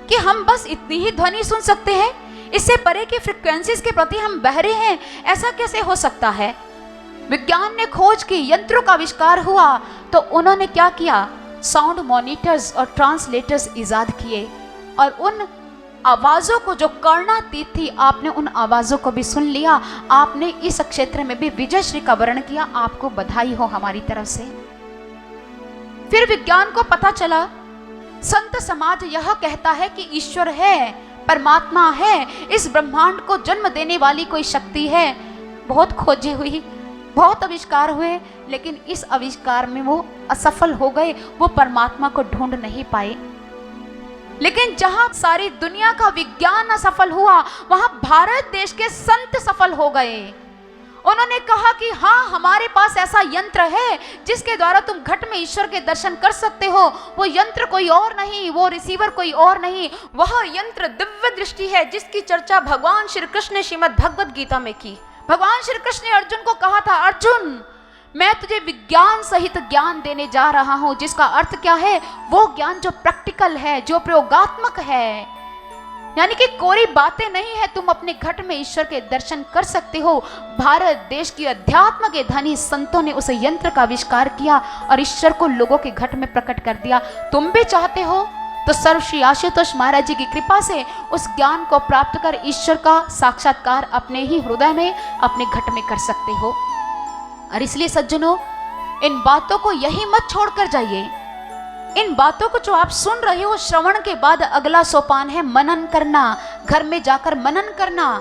Speaker 1: कि हम बस इतनी ही ध्वनि सुन सकते हैं, इससे परे की फ्रीक्वेंसीज के प्रति हम बहरे हैं, ऐसा कैसे हो सकता है? विज्ञान ने खोज की, यंत्रों का आविष्कार हुआ, तो उन्होंने क्या किया, साउंड मॉनिटर्स और ट्रांसलेटर्स इजाद किए और उन आवाजों को जो कर्णातीत थी, आपने उन आवाजों को भी सुन लिया। आपने इस क्षेत्र में भी विजय श्री का वर्ण किया, आपको बधाई हो हमारी तरफ से। फिर विज्ञान को पता चला, संत समाज यह कहता है कि ईश्वर है, परमात्मा है, इस ब्रह्मांड को जन्म देने वाली कोई शक्ति है। बहुत खोजें हुई, बहुत आविष्कार हुए, लेकिन इस आविष्कार में वो असफल हो गए, वो परमात्मा को ढूंढ नहीं पाए। लेकिन जहां सारी दुनिया का विज्ञान असफल हुआ, वहां भारत देश के संत सफल हो गए। उन्होंने कहा कि हाँ, हमारे पास ऐसा यंत्र है जिसके द्वारा तुम घट में ईश्वर के दर्शन कर सकते हो। वो यंत्र कोई और नहीं, वो रिसीवर कोई और नहीं, वह यंत्र दिव्य दृष्टि है, जिसकी चर्चा भगवान श्री कृष्ण ने श्रीमद् भगवद गीता में की। भगवान श्री कृष्ण ने अर्जुन को कहा था, अर्जुन मैं तुझे विज्ञान सहित ज्ञान देने जा रहा हूं, जिसका अर्थ क्या है, वो ज्ञान जो प्रैक्टिकल है, जो प्रयोगात्मक है, यानी कि कोई बातें नहीं है, तुम अपने घट में ईश्वर के दर्शन कर सकते हो। भारत देश की अध्यात्म के धनी संतों ने उस यंत्र का आविष्कार किया और ईश्वर को लोगों के घट में प्रकट कर दिया। तुम भी चाहते हो तो सर्व श्री आशुतोष महाराज जी की कृपा से उस ज्ञान को प्राप्त कर ईश्वर का साक्षात्कार अपने ही हृदय में, अपने घट में कर सकते हो। और इसलिए सज्जनों, इन बातों को यही मत छोड़कर जाइए। इन बातों को जो आप सुन रहे हो, श्रवण के बाद अगला सोपान है मनन करना। घर में जाकर मनन करना,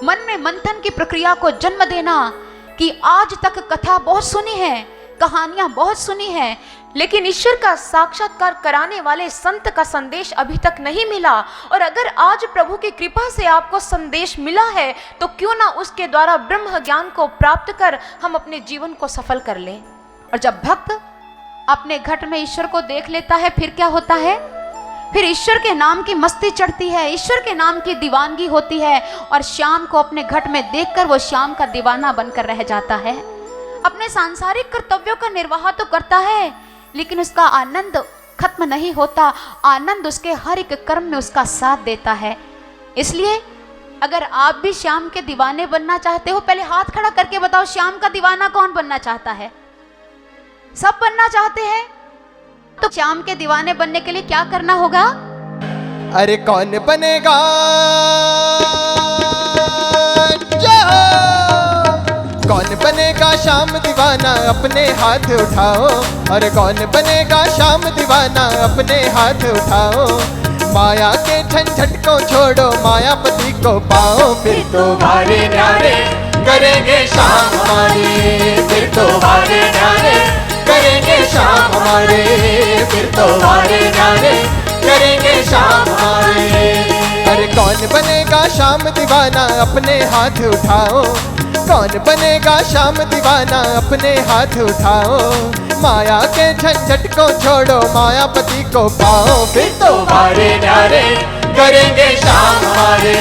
Speaker 1: मन में मंथन की प्रक्रिया को जन्म देना कि आज तक कथा बहुत सुनी है, कहानियां बहुत सुनी है, लेकिन ईश्वर का साक्षात्कार कराने वाले संत का संदेश अभी तक नहीं मिला। और अगर आज प्रभु की कृपा से आपको संदेश मिला है तो क्यों ना उसके द्वारा ब्रह्म ज्ञान को प्राप्त कर हम अपने जीवन को सफल कर लें। और जब भक्त अपने घट में ईश्वर को देख लेता है फिर क्या होता है? फिर ईश्वर के नाम की मस्ती चढ़ती है, ईश्वर के नाम की दीवानगी होती है और श्याम को अपने घट में देखकर वो श्याम का दीवाना बनकर रह जाता है। अपने सांसारिक कर्तव्यों का निर्वाह तो करता है लेकिन उसका आनंद खत्म नहीं होता, आनंद उसके हर एक कर्म में उसका साथ देता है। इसलिए अगर आप भी श्याम के दीवाने बनना चाहते हो, पहले हाथ खड़ा करके बताओ श्याम का दीवाना कौन बनना चाहता है? सब बनना चाहते हैं। तो श्याम के दीवाने बनने के लिए क्या करना होगा?
Speaker 4: अरे कौन बनेगा कौन बनेगा श्याम दीवाना, अपने हाथ उठाओ। अरे कौन बनेगा श्याम दीवाना, अपने हाथ उठाओ। माया के झंझट को छोड़ो, मायापति को पाओ। फिर तो
Speaker 3: तुम्हारे न्यारे करेंगे शाम हमारे, फिर तुम्हारे न्यारे करेंगे शाम हमारे, फिर तुम्हारे न्यारे करेंगे शाम हमारे।
Speaker 4: अरे कौन बनेगा श्याम दीवाना, अपने हाथ उठाओ। कौन बनेगा श्याम दीवाना, अपने हाथ उठाओ। माया के झंझट को छोड़ो, मायापति को पाओ। फिर तो
Speaker 3: तुम्हारे न्यारे करेंगे शाम हमारे,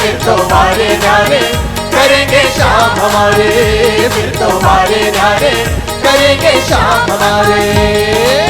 Speaker 3: फिर तुम्हारे न्यारे करेंगे शाम हमारे, फिर तुम्हारे न्यारे करेंगे शाम हमारे।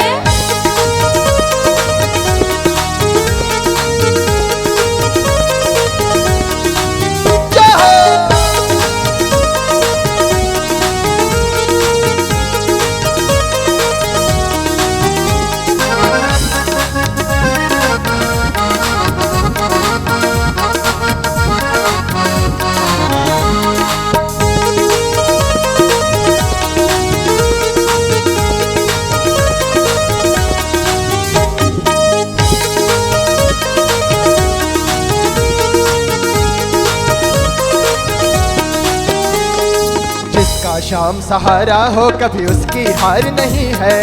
Speaker 4: श्याम सहारा हो, कभी उसकी हार नहीं है,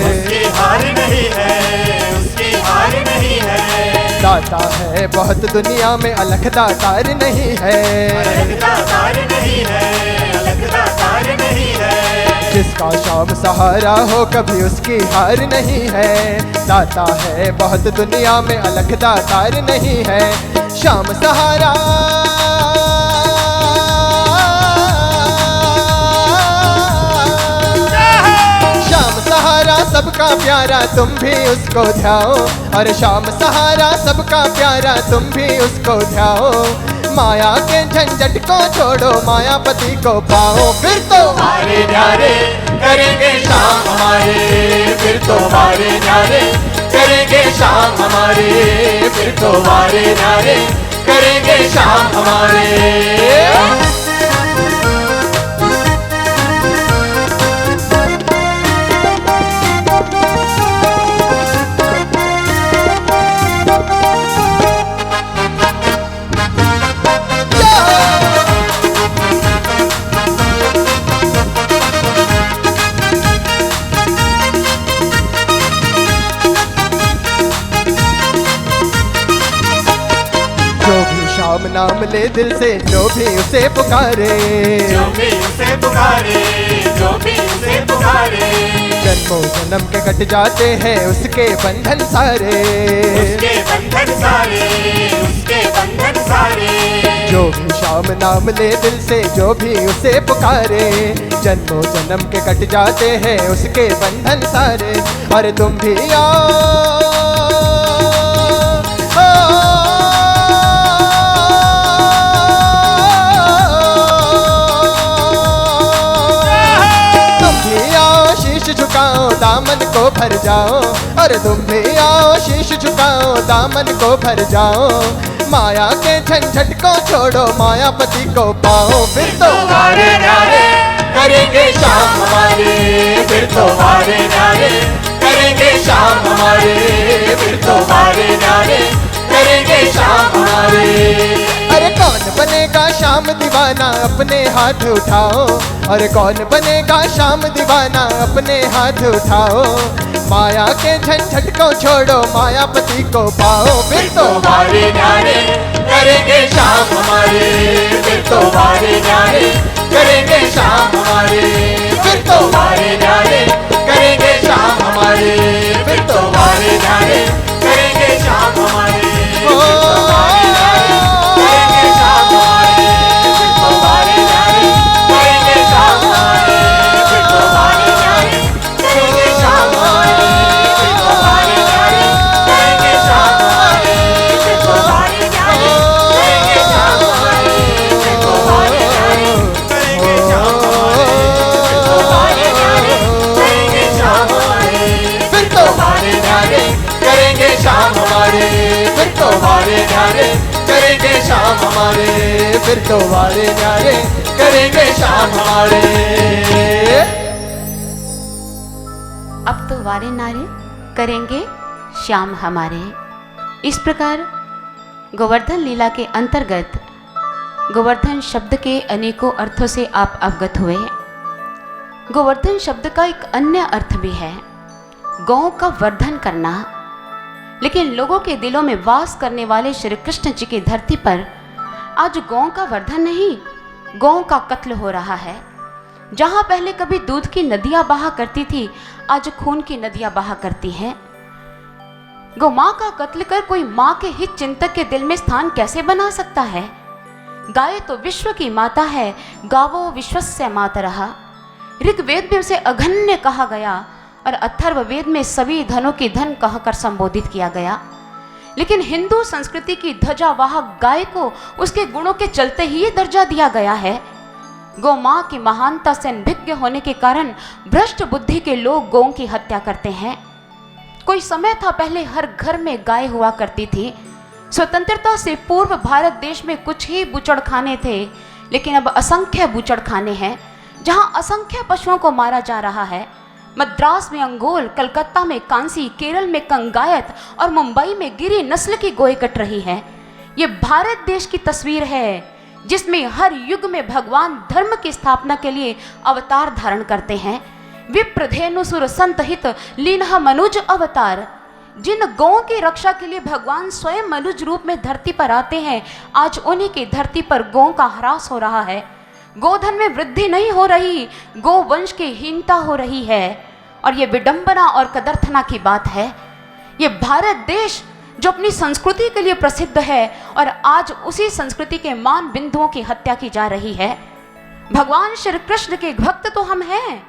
Speaker 3: उसकी हार नहीं है, उसकी हार नहीं है।
Speaker 4: दाता है बहुत दुनिया में, अलग दातार नहीं है,
Speaker 3: अलग दातार नहीं है, अलग दातार नहीं है।
Speaker 4: जिसका श्याम सहारा हो, कभी उसकी हार नहीं है। दाता है बहुत दुनिया में, अलग दातार नहीं है। श्याम सहारा सबका प्यारा, तुम भी उसको ध्याओ। और श्याम सहारा सबका प्यारा, तुम भी उसको ध्याओ। माया के झंझट को छोड़ो, मायापति को पाओ। फिर तो
Speaker 3: तुम्हारे न्यारे करेंगे शाम हमारे, फिर तुम्हारे न्यारे करेंगे शाम हमारे, फिर तुम्हारे न्यारे करेंगे शाम हमारे।
Speaker 4: नाम ले दिल से, जो भी उसे पुकारे,
Speaker 3: जो भी उसे पुकारे, जो भी उसे पुकारे।
Speaker 4: जन्मों जन्म के कट जाते हैं उसके बंधन सारे,
Speaker 3: उसके बंधन सारे, उसके बंधन सारे।
Speaker 4: जो भी श्याम नाम ले दिल से, जो भी उसे पुकारे। जन्मों जन्म के कट जाते हैं उसके बंधन सारे। और तुम भी आओ, झुकाओ दामन को भर जाओ। और तुम भी आओ, शीश झुकाओ दामन को भर जाओ। माया के झंझट को छोड़ो, मायापति को पाओ। फिर तो
Speaker 3: तुम्हारे न्यारे करेंगे शाम हमारे, फिर तुम्हारे न्यारे करेंगे शाम हमारे, फिर तुम्हारे न्यारे करेंगे शाम हमारे।
Speaker 4: अरे कौन बनेगा श्याम दीवाना अपने हाथ उठाओ, और कौन बनेगा श्याम दीवाना अपने हाथ उठाओ। माया के झंझट को छोड़ो, मायापति को पाओ, फिर तो
Speaker 3: तुम्हारे न्यारे करेंगे श्याम हमारे, फिर तुम्हारे न्यारे करेंगे श्याम हमारे, फिर तुम्हारे न्यारे करेंगे श्याम हमारे, फिर तुम्हारे न्यारे करेंगे श्याम हमारे, करेंगे श्याम हमारे, फिर तुम्हारे न्यारे करेंगे श्याम हमारे, फिर तुम्हारे न्यारे करेंगे श्याम हमारे, फिर तुम्हारे न्यारे करेंगे श्याम हमारे, फिर तुम्हारे न्यारे करेंगे श्याम हमारे, फिर तुम्हारे न्यारे करेंगे श्याम हमारे, फिर तुम्हारे न्यारे करेंगे श्याम हमारे, फिर तुम्हारे न्यारे करेंगे श्याम हमारे, फिर तुम्हारे न्यारे करेंगे श्याम हमारे, फिर तुम्हारे न्यारे करेंगे श्याम हमारे।
Speaker 1: अब तो वारे नारे करेंगे श्याम हमारे। इस प्रकार गोवर्धन लीला के अंतर्गत गोवर्धन शब्द के अनेकों अर्थों से आप अवगत हुए। गोवर्धन शब्द का एक अन्य अर्थ भी है, गौ का वर्धन करना। लेकिन लोगों के दिलों में वास करने वाले श्री कृष्ण जी की धरती पर आज गौ का वर्धन नहीं, गौ का कत्ल हो रहा है। जहां पहले कभी दूध की नदियां बहा करती थी, आज खून की नदियां बहा करती हैं। गौ मां का कत्ल कर कोई मां के हित चिंतक के दिल में स्थान कैसे बना सकता है? गाय तो विश्व की माता है, गावो विश्वस्य मातरः। ऋग्वेद में उसे अघन्य कहा गया और अथर्ववेद में सभी धनों की धन कहकर संबोधित किया गया। लेकिन हिंदू संस्कृति की ध्वजावाहक गाय को उसके गुणों के चलते ही ये दर्जा दिया गया है। गौ मां की महानता से अनभिज्ञ होने के कारण भ्रष्ट बुद्धि के लोग गौ की हत्या करते हैं। कोई समय था पहले हर घर में गाय हुआ करती थी। स्वतंत्रता से पूर्व भारत देश में कुछ ही बूचड़खाने थे, लेकिन अब असंख्य बूचड़खाने हैं जहां असंख्य पशुओं को मारा जा रहा है। मद्रास में अंगोल, कलकत्ता में कांसी, केरल में कंगायत और मुंबई में गिरी नस्ल की गोई कट रही है। ये भारत देश की तस्वीर है जिसमें हर युग में भगवान धर्म की स्थापना के लिए अवतार धारण करते हैं। विप्रधेनु सुर संत हित लीनः मनुज अवतार। जिन गौओं की रक्षा के लिए भगवान स्वयं मनुज रूप में धरती पर आते हैं, आज उन्हीं की धरती पर गौओं का ह्रास हो रहा है। गोधन में वृद्धि नहीं हो रही, गोवंश की हीनता हो रही है। और ये विडंबना और कदरथना की बात है। ये भारत देश जो अपनी संस्कृति के लिए प्रसिद्ध है और आज उसी संस्कृति के मान बिंदुओं की हत्या की जा रही है। भगवान श्री कृष्ण के भक्त तो हम हैं,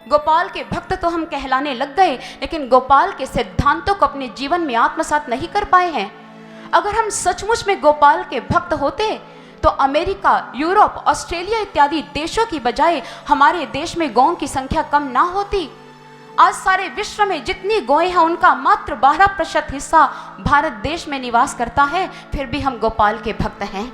Speaker 1: गोपाल के भक्त तो हम कहलाने लग गए, लेकिन गोपाल के सिद्धांतों को अपने जीवन में आत्मसात नहीं कर पाए हैं। अगर हम सचमुच में गोपाल के भक्त होते तो अमेरिका, यूरोप, ऑस्ट्रेलिया इत्यादि देशों की बजाय हमारे देश में गौओं की संख्या कम ना होती। आज सारे विश्व में जितनी गौएं हैं उनका मात्र 12% हिस्सा भारत देश में निवास करता है, फिर भी हम गोपाल के भक्त हैं।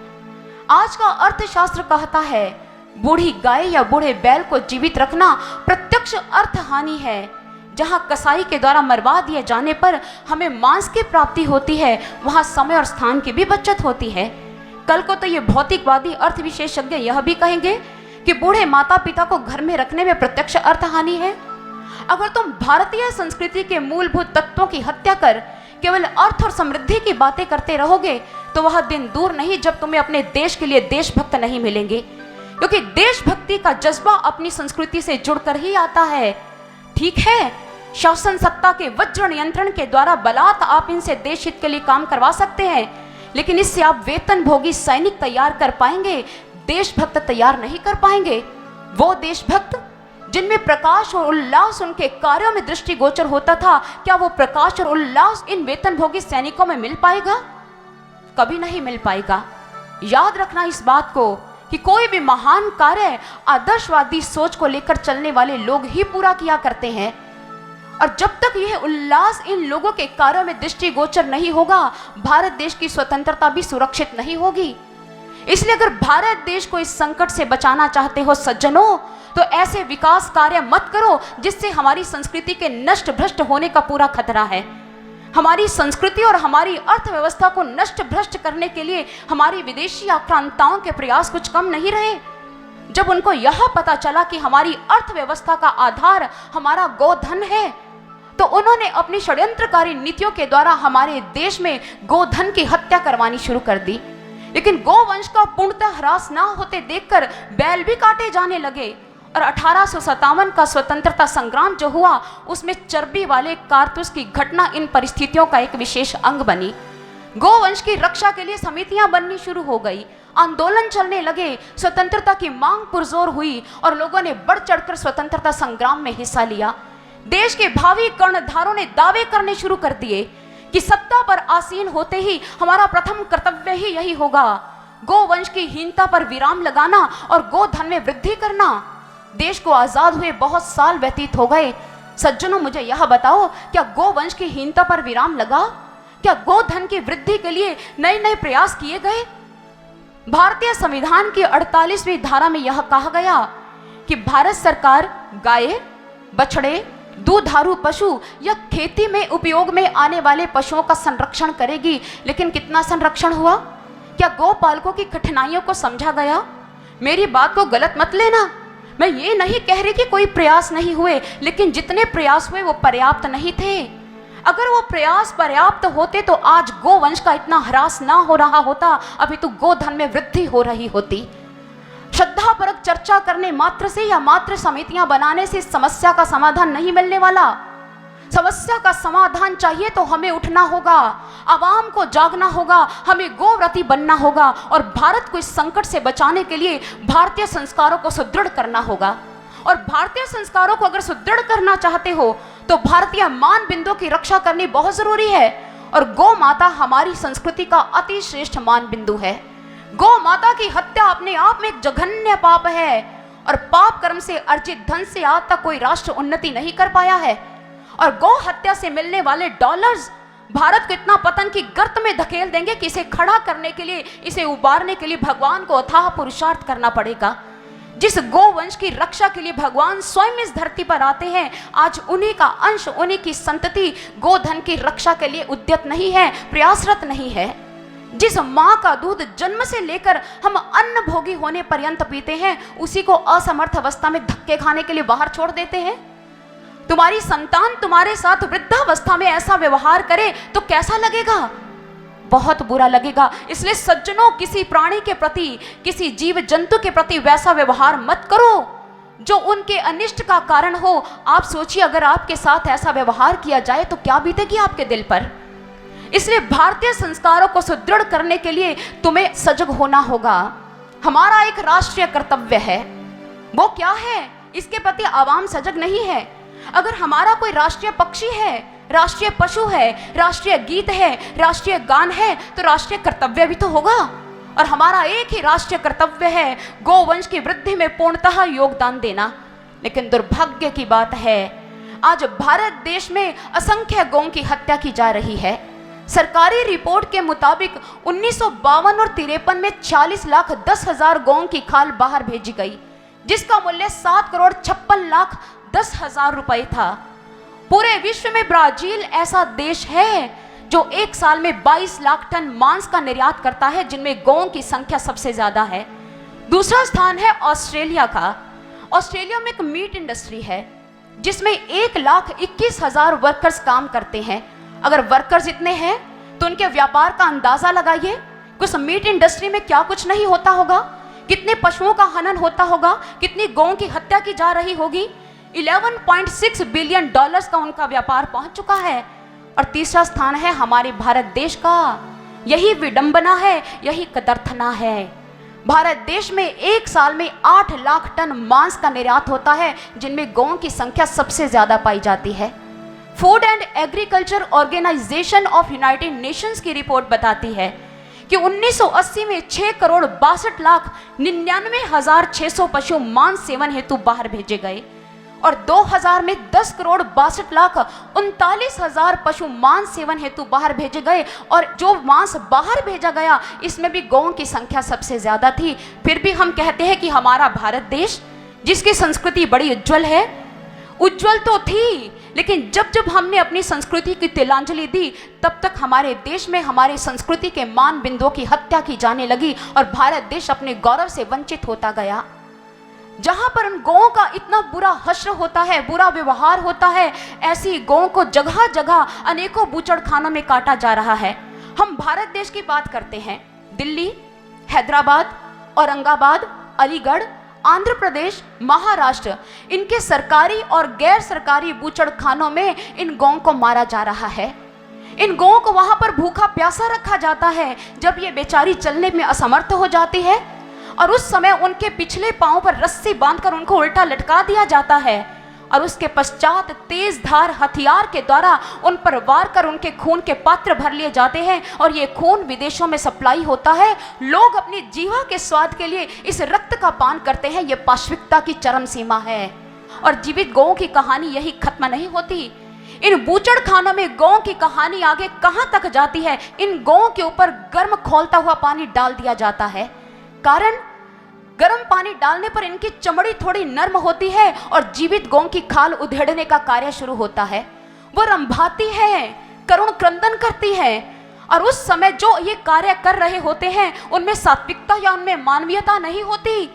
Speaker 1: आज का अर्थशास्त्र कहता है बूढ़ी गाय या बूढ़े बैल को जीवित रखना प्रत्यक्ष अर्थ हानि है। जहां कसाई के द्वारा मरवा दिए जाने पर हमें मांस की प्राप्ति होती है, वहां समय और स्थान की भी बचत होती है। कल को तो ये भौतिकवादी अर्थ विशेषज्ञ यह भी कहेंगे कि बूढ़े माता पिता को घर में रखने में प्रत्यक्ष अर्थ हानि है। अगर तुम भारतीय संस्कृति के मूलभूत तत्वों की हत्या कर केवल अर्थ और समृद्धि की बातें करते रहोगे तो वह दिन दूर नहीं जब तुम्हें अपने देश के लिए देशभक्त नहीं मिलेंगे, क्योंकि देशभक्ति का जज्बा अपनी संस्कृति से जुड़कर ही आता है। ठीक है, शासन सत्ता के वज्र नियंत्रण के द्वारा बलात् आप इनसे देश हित के लिए काम करवा सकते हैं, लेकिन इससे आप वेतन भोगी सैनिक तैयार कर पाएंगे, देशभक्त तैयार नहीं कर पाएंगे। वो देशभक्त जिनमें प्रकाश और उल्लास उनके कार्यों में दृष्टिगोचर होता था, क्या वो प्रकाश और उल्लास इन वेतन भोगी सैनिकों में मिल पाएगा? कभी नहीं मिल पाएगा। याद रखना इस बात को कि कोई भी महान कार्य आदर्शवादी सोच को लेकर चलने वाले लोग ही पूरा किया करते हैं, और जब तक यह उल्लास इन लोगों के कार्यों में दृष्टिगोचर नहीं होगा, भारत देश की स्वतंत्रता भी सुरक्षित नहीं होगी। इसलिए अगर भारत देश को इस संकट से बचाना चाहते हो सज्जनों, तो ऐसे विकास कार्य मत करो जिससे हमारी संस्कृति के नष्ट भ्रष्ट होने का पूरा खतरा है। हमारी संस्कृति और हमारी अर्थव्यवस्था को नष्ट भ्रष्ट करने के लिए हमारी विदेशी आक्रांताओं के प्रयास कुछ कम नहीं रहे। जब उनको यह पता चला कि हमारी अर्थव्यवस्था का आधार हमारा गोधन है, तो उन्होंने अपनी षड्यंत्रकारी नीतियों के द्वारा हमारे देश में गोधन की हत्या करवानी शुरू कर दी। लेकिन गोवंश का पूर्णतः ह्रास ना होते देखकर बैल भी काटे जाने लगे और 1857 का स्वतंत्रता संग्राम जो हुआ उसमें चर्बी वाले कारतूस की घटना इन परिस्थितियों का एक विशेष अंग बनी। गोवंश की रक्षा के लिए समितियां बननी शुरू हो गई, आंदोलन चलने लगे, स्वतंत्रता की मांग पुरजोर हुई और लोगों ने बढ़ चढ़कर स्वतंत्रता संग्राम में हिस्सा लिया। देश के भावी कर्णधारों ने दावे करने शुरू कर दिए कि सत्ता पर आसीन होते ही हमारा प्रथम कर्तव्य ही यही होगा, गोवंश की हीनता पर विराम लगाना और गोधन में वृद्धि करना। देश को आजाद हुए बहुत साल व्यतीत हो गए। सज्जनों, मुझे यह बताओ, क्या गोवंश की हीनता पर विराम लगा? क्या गोधन की वृद्धि के लिए नए नए प्रयास किए गए? भारतीय संविधान की 48वीं धारा में यह कहा गया कि भारत सरकार गाय, बछड़े, दूधारू पशु या खेती में उपयोग में आने वाले पशुओं का संरक्षण करेगी। लेकिन कितना संरक्षण हुआ? क्या गोपालकों की कठिनाइयों को समझा गया? मेरी बात को गलत मत लेना, मैं ये नहीं कह रही कि कोई प्रयास नहीं हुए, लेकिन जितने प्रयास हुए वो पर्याप्त नहीं थे। अगर वो प्रयास पर्याप्त होते तो आज गोवंश का इतना ह्रास ना हो रहा होता, अभी तो गोधन में वृद्धि हो रही होती। श्रद्धापरक चर्चा करने मात्र से या मात्र समितियां बनाने से समस्या का समाधान नहीं मिलने वाला। समस्या का समाधान चाहिए तो हमें उठना होगा, आवाम को जागना होगा, हमें गोव्रती बनना होगा और भारत को इस संकट से बचाने के लिए भारतीय संस्कारों को सुदृढ़ करना होगा। और भारतीय संस्कारों को अगर सुदृढ़ करना चाहते हो तो भारतीय मान बिंदु की रक्षा करनी बहुत जरूरी है। और गौ माता हमारी संस्कृति का अति श्रेष्ठ मान बिंदु है। गौ माता की हत्या अपने आप में एक जघन्य पाप है और पाप कर्म से अर्जित धन से आज तक कोई राष्ट्र उन्नति नहीं कर पाया है। और गौ हत्या से मिलने वाले डॉलर्स भारत को इतना पतन की गर्त में धकेल देंगे कि इसे खड़ा करने के लिए, इसे उबारने के लिए भगवान को अथाह पुरुषार्थ करना पड़ेगा। जिस गोवंश की रक्षा के लिए भगवान स्वयं इस धरती पर आते हैं, आज उन्हीं का अंश, उन्हीं की संतति गोधन की रक्षा के लिए उद्यत नहीं है, प्रयासरत नहीं है। जिस माँ का दूध जन्म से लेकर हम अन्न भोगी होने पर्यंत पीते हैं, उसी को असमर्थ अवस्था में धक्के खाने के लिए बाहर छोड़ देते हैं। तुम्हारी संतान तुम्हारे साथ वृद्धावस्था में ऐसा व्यवहार करे तो कैसा लगेगा? बहुत बुरा लगेगा। इसलिए सज्जनों, किसी प्राणी के प्रति, किसी जीव जंतु के प्रति वैसा व्यवहार मत करो जो उनके अनिष्ट का कारण हो। आप सोचिए, अगर आपके साथ ऐसा व्यवहार किया जाए तो क्या बीतेगी आपके दिल पर। इसलिए भारतीय संस्कारों को सुदृढ़ करने के लिए तुम्हें सजग होना होगा। हमारा एक राष्ट्रीय कर्तव्य है, वो क्या है? इसके प्रति आवाम सजग नहीं है। अगर हमारा कोई राष्ट्रीय पक्षी है, राष्ट्रीय पशु है, राष्ट्रीय गीत है, राष्ट्रीय गान है, तो राष्ट्रीय कर्तव्य भी तो होगा। और हमारा एक ही राष्ट्रीय कर्तव्य है, गोवंश की वृद्धि में पूर्णतः योगदान देना। लेकिन दुर्भाग्य की बात है, आज भारत देश में असंख्य गौओं की हत्या की जा रही है। सरकारी रिपोर्ट के मुताबिक 1952 और 53 में 40,10,000 गौओं की खाल बाहर भेजी गई, जिसका मूल्य 7,56,10,000 रुपए था। पूरे विश्व में ब्राजील ऐसा देश है जो एक साल में 22 लाख टन मांस का निर्यात करता है, जिनमें गौओं की संख्या सबसे ज्यादा है। दूसरा स्थान है ऑस्ट्रेलिया का। ऑस्ट्रेलिया में एक मीट इंडस्ट्री है जिसमें 1,21,000 वर्कर्स काम करते हैं। अगर वर्कर्स इतने हैं तो उनके व्यापार का अंदाजा लगाइए, कुछ मीट इंडस्ट्री में क्या कुछ नहीं होता होगा, कितने पशुओं का हनन होता होगा, कितनी गौओं की हत्या की जा रही होगी। 11.6 बिलियन डॉलर्स का उनका व्यापार पहुंच चुका है। और तीसरा स्थान है हमारे भारत देश का। यही विडंबना है, यही कदर्थना है। भारत देश में एक साल में 8 लाख टन मांस का निर्यात होता है, जिनमें गौओं की संख्या सबसे ज्यादा पाई जाती है। Food and Agriculture Organization of United Nations की रिपोर्ट बताती है कि 1980 में 6,62,99,600 पशु मांस सेवन हेतु बाहर भेजे गए और 2000 में 10,62,39,000 पशु मांस सेवन हेतु बाहर भेजे गए। और जो मांस बाहर भेजा गया, इसमें भी गौओं की संख्या सबसे ज्यादा थी। फिर भी हम कहते हैं कि हमारा भारत देश, जिसकी संस्कृति बड़ी उज्जवल है, उज्जवल तो थी, लेकिन जब जब हमने अपनी संस्कृति की तिलांजलि दी, तब तक हमारे देश में हमारी संस्कृति के मान बिंदुओं की हत्या की जाने लगी और भारत देश अपने गौरव से वंचित होता गया। जहां पर उन गौओं का इतना बुरा हश्र होता है, बुरा व्यवहार होता है, ऐसी गौओं को जगह जगह अनेकों बूचड़खानों में काटा जा रहा है। हम भारत देश की बात करते हैं, दिल्ली, हैदराबाद, औरंगाबाद, अलीगढ़, आंध्र प्रदेश, महाराष्ट्र, इनके सरकारी और गैर सरकारी बूचड़खानों में इन गौओं को मारा जा रहा है। इन गौओं को वहां पर भूखा प्यासा रखा जाता है जब ये बेचारी चलने में असमर्थ हो जाती है, और उस समय उनके पिछले पांव पर रस्सी बांधकर उनको उल्टा लटका दिया जाता है, और उसके पश्चात तेज धार हथियार के द्वारा उन पर वार कर उनके खून के पात्र भर लिए जाते हैं, और ये खून विदेशों में सप्लाई होता है। लोग अपनी जीवा के स्वाद के लिए इस रक्त का पान करते हैं। ये पाशविकता की चरम सीमा है। और जीवित गौओं की कहानी यही खत्म नहीं होती। इन बूचड़खानों में गौओं की कहानी आगे कहां तक जाती है। इन गौओं के ऊपर गर्म खौलता हुआ पानी डाल दिया जाता है। कारण, गर्म पानी डालने पर इनकी चमड़ी थोड़ी नर्म होती है और जीवित गौं की खाल उधेड़ने का कार्य शुरू होता है। वो रंभाती है, करुण क्रंदन करती है, और उस समय जो ये कार्य कर रहे होते हैं उनमें सात्विकता या उनमें मानवीयता नहीं होती।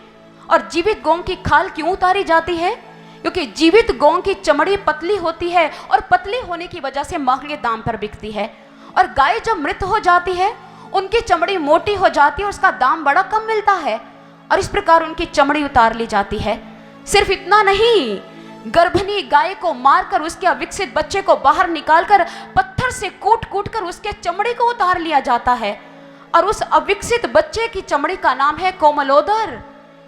Speaker 1: और जीवित गौं की खाल क्यों उतारी जाती है? क्योंकि जीवित गौं की चमड़ी पतली होती है, और पतली होने की वजह से महंगे दाम पर बिकती है। और गाय जब मृत हो जाती है, उनकी चमड़ी मोटी हो जाती है, उसका दाम बड़ा कम मिलता है, और इस प्रकार उनकी चमड़ी उतार ली जाती है। सिर्फ इतना नहीं, गर्भनी गाय को मारकर उसके अविकसित बच्चे को बाहर निकालकर पत्थर से कूट कूट कर उसके चमड़ी को उतार लिया जाता है, और उस अविकसित बच्चे की चमड़ी का नाम है कोमलोदर,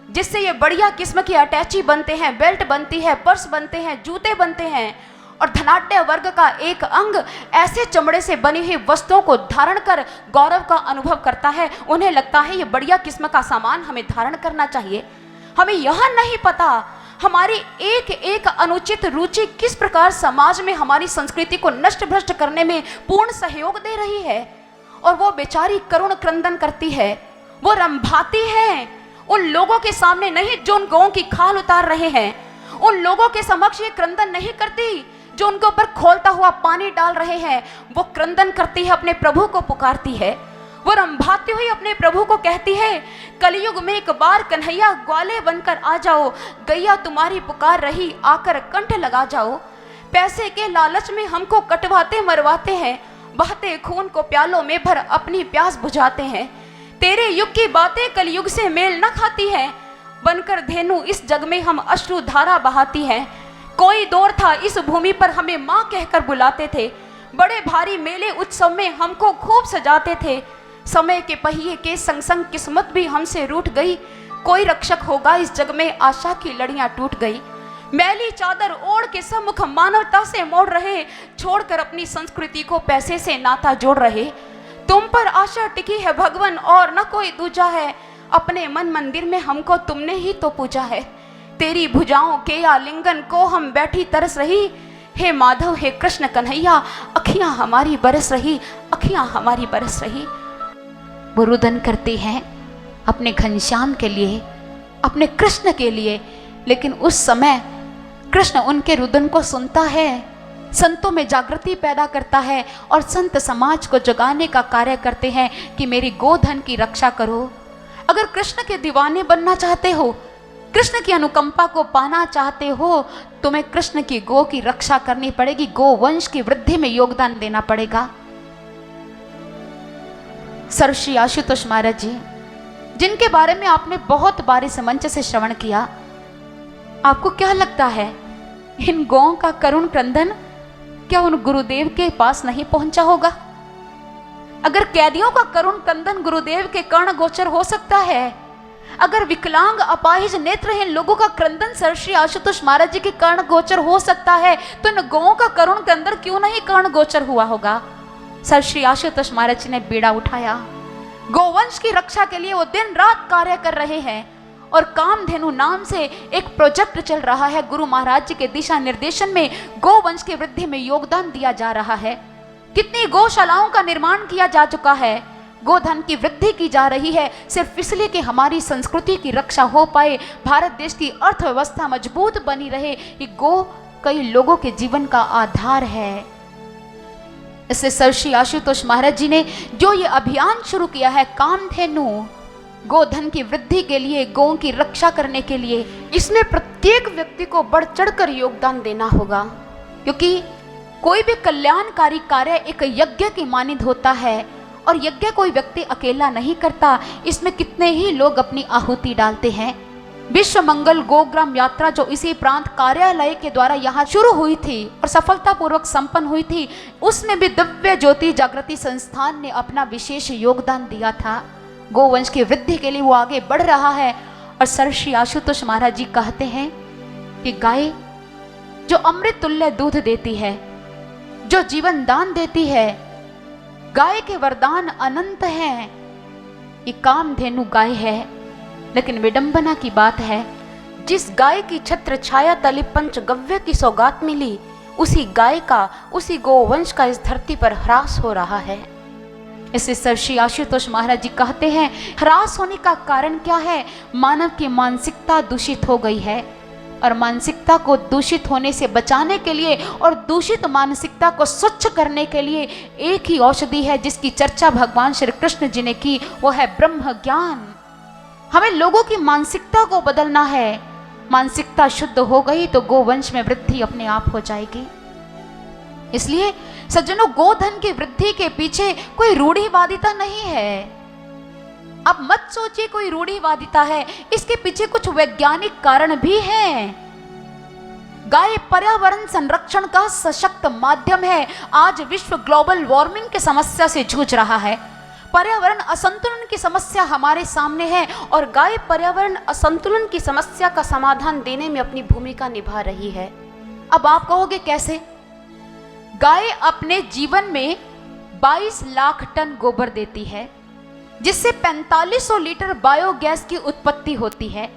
Speaker 1: जिससे ये बढ़िया किस्म की अटैची बनते हैं, बेल्ट बनती है, पर्स बनते हैं, जूते बनते हैं। और धनाढ्य वर्ग का एक अंग ऐसे चमड़े से बनी हुई वस्तुओं को धारण कर गौरव का अनुभव करता है। उन्हें लगता है ये बढ़िया किस्म का सामान हमें धारण करना चाहिए। हमें यह नहीं पता हमारी एक एक अनुचित रुचि किस प्रकार समाज में हमारी संस्कृति को नष्ट भ्रष्ट करने में पूर्ण सहयोग दे रही है। और वो बेचारी करुण क्रंदन करती है, वो रंभाती है। उन लोगों के सामने नहीं जो उन गौओं की खाल उतार रहे हैं, उन लोगों के समक्ष ये क्रंदन नहीं करती जो उनके ऊपर खोलता हुआ पानी डाल रहे हैं। वो क्रंदन करती है, अपने प्रभु को पुकारती है। वो रंभाती हुई अपने प्रभु को कहती है, कलयुग में एक बार कन्हैया ग्वाले बनकर आ जाओ, गैया तुम्हारी पुकार रही, आकर कंठ लगा जाओ। पैसे के लालच में हमको कटवाते मरवाते हैं, बहते खून को प्यालों में भर अपनी प्यास बुझाते हैं। तेरे युग की बातें कलयुग से मेल न खाती हैं, बनकर धेनु इस जग में हम अश्रु धारा बहाती हैं। कोई दौर था इस भूमि पर हमें माँ कहकर बुलाते थे, बड़े भारी मेले उत्सव में हमको खूब सजाते थे। समय के पहिए के संग संग किस्मत भी हमसे रूठ गई, कोई रक्षक होगा इस जग में, आशा की लड़ियां टूट गई। मैली चादर ओढ़ के सम्मुख मानवता से मोड़ रहे, छोड़कर अपनी संस्कृति को पैसे से नाता जोड़ रहे। तुम पर आशा टिकी है भगवन और न कोई दूजा है, अपने मन मंदिर में हमको तुमने ही तो पूजा है। तेरी भुजाओं के आलिंगन को हम बैठी तरस रही, हे माधव हे कृष्ण कन्हैया, अखियां हमारी बरस रही, अखियां हमारी बरस रही। वो रुदन करती हैं अपने घनश्याम के लिए, अपने कृष्ण के लिए, लेकिन उस समय कृष्ण उनके रुदन को सुनता है, संतों में जागृति पैदा करता है, और संत समाज को जगाने का कार्य करते हैं कि मेरी गोधन की रक्षा करो। अगर कृष्ण के दीवाने बनना चाहते हो, कृष्ण की अनुकंपा को पाना चाहते हो, तुम्हें कृष्ण की गो की रक्षा करनी पड़ेगी, गो वंश की वृद्धि में योगदान देना पड़ेगा। सर श्री आशुतोष महाराज जी, जिनके बारे में आपने बहुत बार इस मंच से श्रवण किया, आपको क्या लगता है इन गौओं का करुण क्रंदन क्या उन गुरुदेव के पास नहीं पहुंचा होगा? अगर कैदियों का करुण क्रंदन गुरुदेव के कर्ण गोचर हो सकता है, अगर विकलांग अपाहिज नेत्रहीन लोगों का क्रंदन सर श्री आशुतोष महाराज जी के कर्ण गोचर हो सकता है, तो इन गौओं का करुण क्रंदन क्यों नहीं कर्ण गोचर हुआ होगा? सर श्री आशुतोष महाराज जी ने बीड़ा उठाया, गोवंश की रक्षा के लिए वो दिन रात कार्य कर रहे हैं, और कामधेनु नाम से एक प्रोजेक्ट चल रहा है। गुरु महाराज जी के दिशा निर्देशन में गोवंश की वृद्धि में योगदान दिया जा रहा है। कितनी गौशालाओं का निर्माण किया जा चुका है, गोधन की वृद्धि की जा रही है, सिर्फ इसलिए कि हमारी संस्कृति की रक्षा हो पाए, भारत देश की अर्थव्यवस्था मजबूत बनी रहे। ये गो कई लोगों के जीवन का आधार है। इससे सर्षि आशुतोष महाराज जी ने जो ये अभियान शुरू किया है कामधेनु गोधन की वृद्धि के लिए, गौ की रक्षा करने के लिए, इसमें प्रत्येक व्यक्ति को बढ़ चढ़कर योगदान देना होगा, क्योंकि कोई भी कल्याणकारी कार्य एक यज्ञ की मानिंद होता है और यज्ञ कोई व्यक्ति अकेला नहीं करता। इसमें कितने ही लोग अपनी आहुति डालते हैं। विश्व मंगल गोग्राम यात्रा जो इसी प्रांत कार्यालय के द्वारा यहाँ शुरू हुई थी और सफलतापूर्वक संपन्न हुई थी, उसमें भी दिव्य ज्योति जागृति संस्थान ने अपना विशेष योगदान दिया था। गोवंश की वृद्धि के लिए वो आगे बढ़ रहा है। और सर्षि आशुतोष महाराज जी कहते हैं कि गाय जो अमृत तुल्य दूध देती है, जो जीवन दान देती है, गाय के वरदान अनंत हैं। ये कामधेनु गाय है, लेकिन विडंबना की बात है, जिस गाय की छत्र छाया तले पंचगव्य की सौगात मिली, उसी गाय का, उसी गोवंश का इस धरती पर ह्रास हो रहा है। इसे सर्षि आशुतोष महाराज जी कहते हैं, ह्रास होने का कारण क्या है? मानव की मानसिकता दूषित हो गई है, और मानसिकता को दूषित होने से बचाने के लिए और दूषित मानसिकता को स्वच्छ करने के लिए एक ही औषधि है जिसकी चर्चा भगवान श्री कृष्ण जी ने की, वो है ब्रह्म ज्ञान। हमें लोगों की मानसिकता को बदलना है। मानसिकता शुद्ध हो गई तो गोवंश में वृद्धि अपने आप हो जाएगी। इसलिए सज्जनों, गोधन की वृद्धि के पीछे कोई रूढ़िवादिता नहीं है। अब मत सोचिए कोई रूढ़िवादिता है, इसके पीछे कुछ वैज्ञानिक कारण भी हैं। गाय पर्यावरण संरक्षण का सशक्त माध्यम है। आज विश्व ग्लोबल वार्मिंग की समस्या से जूझ रहा है। पर्यावरण असंतुलन की समस्या हमारे सामने है और गाय पर्यावरण असंतुलन की समस्या का समाधान देने में अपनी भूमिका निभा रही है। अब आप कहोगे कैसे? गाय अपने जीवन में 22 लाख टन गोबर देती है, जिससे 4500 लीटर बायोगैस की उत्पत्ति होती है,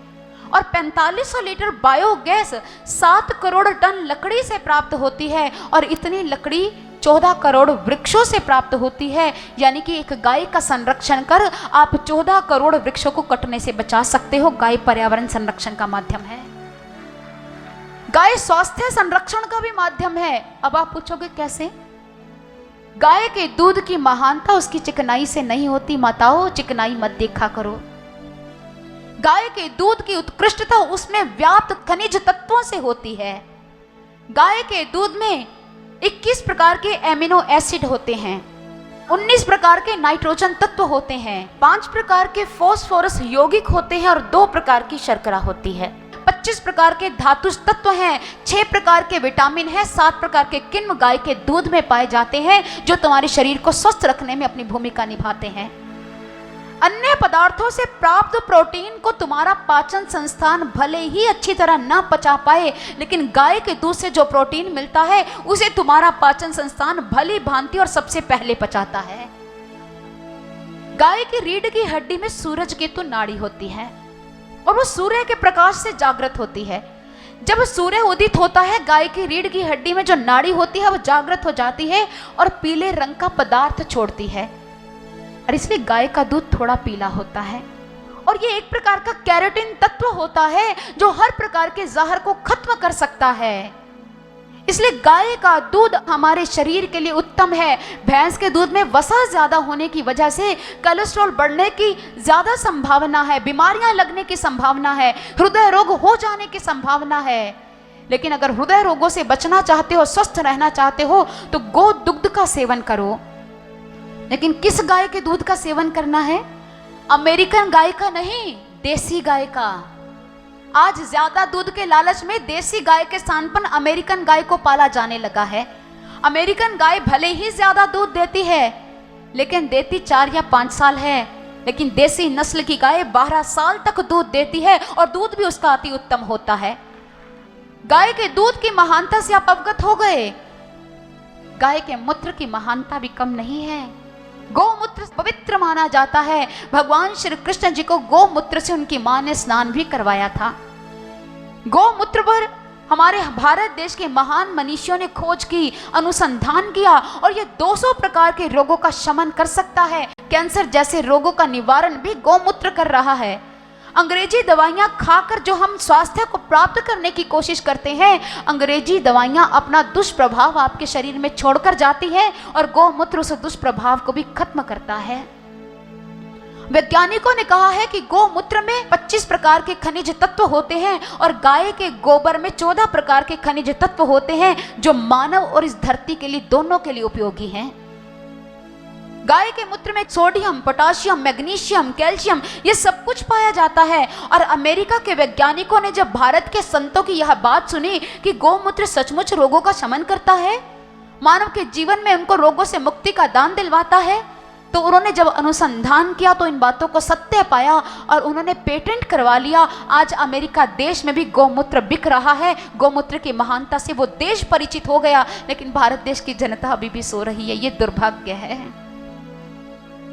Speaker 1: और 4500 लीटर बायोगैस 7 करोड़ टन लकड़ी से प्राप्त होती है, और इतनी लकड़ी 14 करोड़ वृक्षों से प्राप्त होती है। यानी कि एक गाय का संरक्षण कर आप 14 करोड़ वृक्षों को कटने से बचा सकते हो। गाय पर्यावरण संरक्षण का माध्यम है। गाय स्वास्थ्य संरक्षण का भी माध्यम है। अब आप पूछोगे कैसे? गाय के दूध की महानता उसकी चिकनाई से नहीं होती। माताओं, चिकनाई मत देखा करो। गाय के दूध की उत्कृष्टता उसमें व्याप्त खनिज तत्वों से होती है। गाय के दूध में 21 प्रकार के एमिनो एसिड होते हैं, 19 प्रकार के नाइट्रोजन तत्व होते हैं, 5 प्रकार के फास्फोरस यौगिक होते हैं और 2 प्रकार की शर्करा होती है। 25 प्रकार के धातु तत्व हैं, 6 प्रकार के विटामिन हैं, 7 प्रकार के किण्व गाय के दूध में पाए जाते हैं, जो तुम्हारे शरीर को स्वस्थ रखने में अपनी भूमिका निभाते हैं। अन्य पदार्थों से प्राप्त प्रोटीन को तुम्हारा पाचन संस्थान भले ही अच्छी तरह ना पचा पाए, लेकिन गाय के दूध से जो प्रोटीन मिलता है उसे तुम्हारा पाचन संस्थान भली भांति और सबसे पहले पचाता है। गाय की रीढ़ की हड्डी में सूरज केतु नाड़ी होती है और वो सूर्य के प्रकाश से जागृत होती है। जब सूर्य उदित होता है, गाय की रीढ़ की हड्डी में जो नाड़ी होती है वो जागृत हो जाती है और पीले रंग का पदार्थ छोड़ती है, और इसलिए गाय का दूध थोड़ा पीला होता है। और ये एक प्रकार का कैरोटीन तत्व होता है जो हर प्रकार के जहर को खत्म कर सकता है। इसलिए गाय का दूध हमारे शरीर के लिए उत्तम है। भैंस के दूध में वसा ज्यादा होने की वजह से कोलेस्ट्रॉल बढ़ने की ज्यादा संभावना है, बीमारियां लगने की संभावना है, हृदय रोग हो जाने की संभावना है। लेकिन अगर हृदय रोगों से बचना चाहते हो, स्वस्थ रहना चाहते हो, तो गो दुग्ध का सेवन करो। लेकिन किस गाय के दूध का सेवन करना है? अमेरिकन गाय का नहीं, देसी गाय का। आज ज्यादा दूध के लालच में देसी गाय के स्थान पर अमेरिकन गाय को पाला जाने लगा है। अमेरिकन गाय भले ही ज्यादा दूध देती है, लेकिन देती 4 या 5 साल है, लेकिन देसी नस्ल की गाय 12 साल तक दूध देती है और दूध भी उसका अति उत्तम होता है। गाय के दूध की महानता से आप अवगत हो गए। गाय के मूत्र की महानता भी कम नहीं है। गौमूत्र पवित्र माना जाता है। भगवान श्री कृष्ण जी को गौमूत्र से उनकी मां ने स्नान भी करवाया था। गौमूत्र पर हमारे भारत देश के महान मनीषियों ने खोज की, अनुसंधान किया, और ये 200 प्रकार के रोगों का शमन कर सकता है। कैंसर जैसे रोगों का निवारण भी गौमूत्र कर रहा है। अंग्रेजी दवाइयाँ खाकर जो हम स्वास्थ्य को प्राप्त करने की कोशिश करते हैं, अंग्रेजी दवाइयाँ अपना दुष्प्रभाव आपके शरीर में छोड़कर जाती है और गौमूत्र उस दुष्प्रभाव को भी खत्म करता है। वैज्ञानिकों ने कहा है कि गौमूत्र में 25 प्रकार के खनिज तत्व होते हैं और गाय के गोबर में 14 प्रकार के खनिज तत्व होते हैं, जो मानव और इस धरती के लिए दोनों के लिए उपयोगी हैं। गाय के मूत्र में सोडियम, पोटाशियम, मैग्नीशियम, कैल्शियम ये सब कुछ पाया जाता है। और अमेरिका के वैज्ञानिकों ने जब भारत के संतों की यह बात सुनी कि गौमूत्र सचमुच रोगों का शमन करता है, मानव के जीवन में उनको रोगों से मुक्ति का दान दिलवाता है, तो उन्होंने जब अनुसंधान किया तो इन बातों को सत्य पाया और उन्होंने पेटेंट करवा लिया। आज अमेरिका देश में भी गौमूत्र बिक रहा है। गौमूत्र की महानता से वो देश परिचित हो गया, लेकिन भारत देश की जनता अभी भी सो रही है। ये दुर्भाग्य है।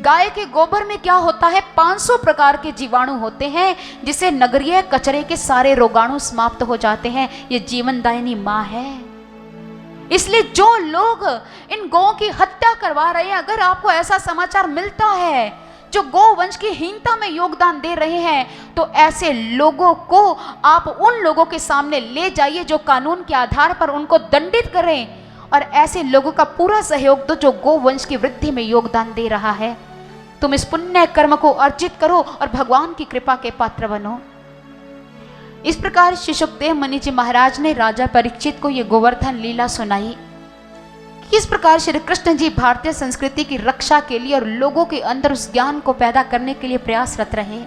Speaker 1: गाय के गोबर में क्या होता है, 500 प्रकार के जीवाणु होते हैं, जिसे नगरीय कचरे के सारे रोगाणु समाप्त हो जाते हैं। ये जीवनदायिनी माँ है। इसलिए जो लोग इन गौ की हत्या करवा रहे हैं, अगर आपको ऐसा समाचार मिलता है जो गौवंश की हीनता में योगदान दे रहे हैं, तो ऐसे लोगों को आप उन लोगों के सामने ले जाइए जो कानून के आधार पर उनको दंडित करें, और ऐसे लोगों का पूरा सहयोग दो जो गौवंश की वृद्धि में योगदान दे रहा है। तुम इस पुण्य कर्म को अर्जित करो और भगवान की कृपा के पात्र बनो। इस प्रकार श्री सुखदेव मुनि जी महाराज ने राजा परीक्षित को ये गोवर्धन लीला सुनाई। किस प्रकार श्री कृष्ण जी भारतीय संस्कृति की रक्षा के लिए और लोगों के अंदर उस ज्ञान को पैदा करने के लिए प्रयासरत रहे।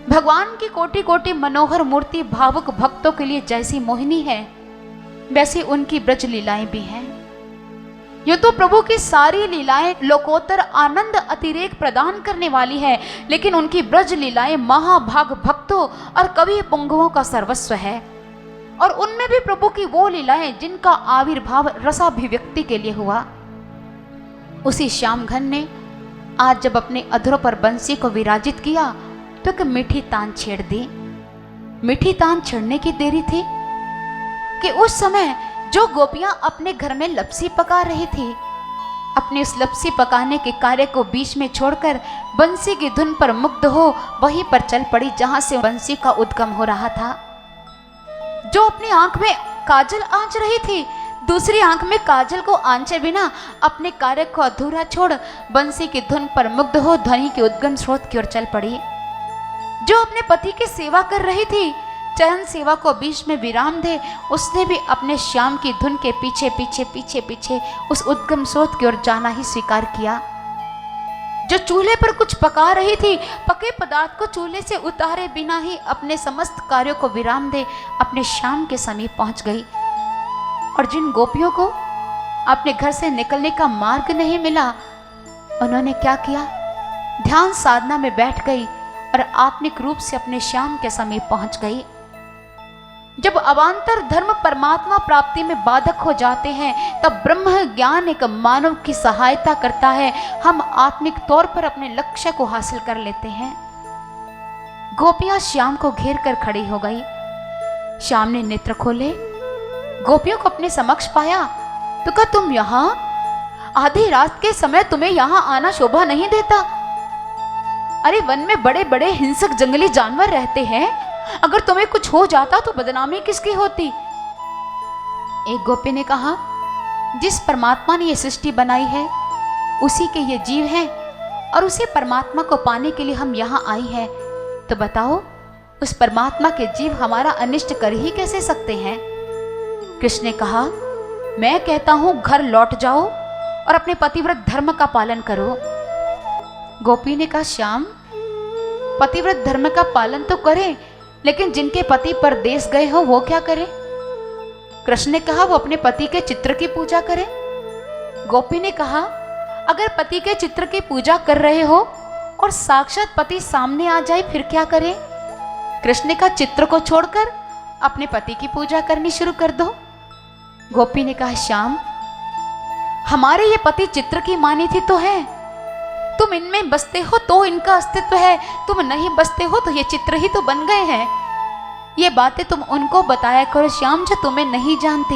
Speaker 1: भगवान की कोटि कोटि मनोहर मूर्ति भावुक भक्तों के लिए जैसी मोहिनी है, वैसी उनकी ब्रज लीलाएं भी हैं। ये तो प्रभु की सारी लीलाएं लोकोत्तर आनंद अतिरेक प्रदान करने वाली है, लेकिन उनकी ब्रज लीलाएं महाभाग भक्तों और कवि पुंगवों का सर्वस्व है। और उनमें भी प्रभु की वो लीलाएं जिनका आविर्भाव रसाभिव्यक्ति के लिए हुआ। उसी श्याम घन ने आज जब अपने अधरों पर बंसी को विराजित किया तो एक मीठी तान छेड़ दी। मीठी तान छेड़ने की देरी थी कि उस समय जो गोपियां अपने घर में लपसी पका रही थी, अपने उस लपसी पकाने के कार्य को बीच में छोड़कर बंसी की धुन पर मुग्ध हो वहीं पर चल पड़ी जहां से बंसी का उद्गम हो रहा था। जो अपनी आंख में काजल आंच रही थी, दूसरी आंख में काजल को आंचे बिना अपने कार्य को अधूरा छोड़ बंसी की धुन पर मुग्ध हो ध्वनि के उद्गम स्रोत की ओर चल पड़ी। जो अपने पति की सेवा कर रही थी, चरण सेवा को बीच में विराम दे, उसने भी अपने श्याम की धुन के पीछे पीछे पीछे पीछे उस उद्गम स्रोत की ओर जाना ही स्वीकार किया। जो चूल्हे पर कुछ पका रही थी, पके पदार्थ को चूल्हे से उतारे बिना ही अपने समस्त कार्यों को विराम दे अपने श्याम के समीप पहुंच गई। और जिन गोपियों को अपने घर से निकलने का मार्ग नहीं मिला, उन्होंने क्या किया, ध्यान साधना में बैठ गई और आत्मिक रूप से अपने श्याम के समीप पहुंच गई। जब अवान्तर धर्म परमात्मा प्राप्ति में बाधक हो जाते हैं, तब ब्रह्म ज्ञान एक मानव की सहायता करता है। हम आत्मिक तौर पर अपने लक्ष्य को हासिल कर लेते हैं। गोपियां श्याम को घेर कर खड़ी हो गई। श्याम ने नेत्र खोले, गोपियों को अपने समक्ष पाया तो कहा, तुम यहाँ आधी रात के समय तुम्हें यहाँ आना शोभा नहीं देता? अरे वन में बड़े बड़े हिंसक जंगली जानवर रहते हैं, अगर तुम्हें कुछ हो जाता तो बदनामी किसकी होती? एक गोपी ने कहा, जिस परमात्मा ने ये सृष्टि बनाई है उसी के ये जीव हैं और उसी परमात्मा को पाने के लिए हम यहाँ आई हैं, तो बताओ उस परमात्मा के जीव हमारा अनिष्ट कर ही कैसे सकते हैं? कृष्ण ने कहा, मैं कहता हूं घर लौट जाओ और अपने पतिव्रत धर्म का पालन करो। गोपी ने कहा, श्याम पतिव्रत धर्म का पालन तो करें, लेकिन जिनके पति परदेश गए हो वो क्या करें? कृष्ण ने कहा, वो अपने पति के चित्र की पूजा करें। गोपी ने कहा, अगर पति के चित्र की पूजा कर रहे हो और साक्षात पति सामने आ जाए फिर क्या करें? कृष्ण ने कहा, चित्र को छोड़कर अपने पति की पूजा करनी शुरू कर दो। गोपी ने कहा, श्याम हमारे ये पति चित्र की मानिथी तो है, तुम इनमें बसते हो तो इनका अस्तित्व है, तुम नहीं बसते हो तो ये चित्र ही तो बन गए हैं। ये बातें तुम उनको बताया करो श्याम जो तुम्हें नहीं जानते।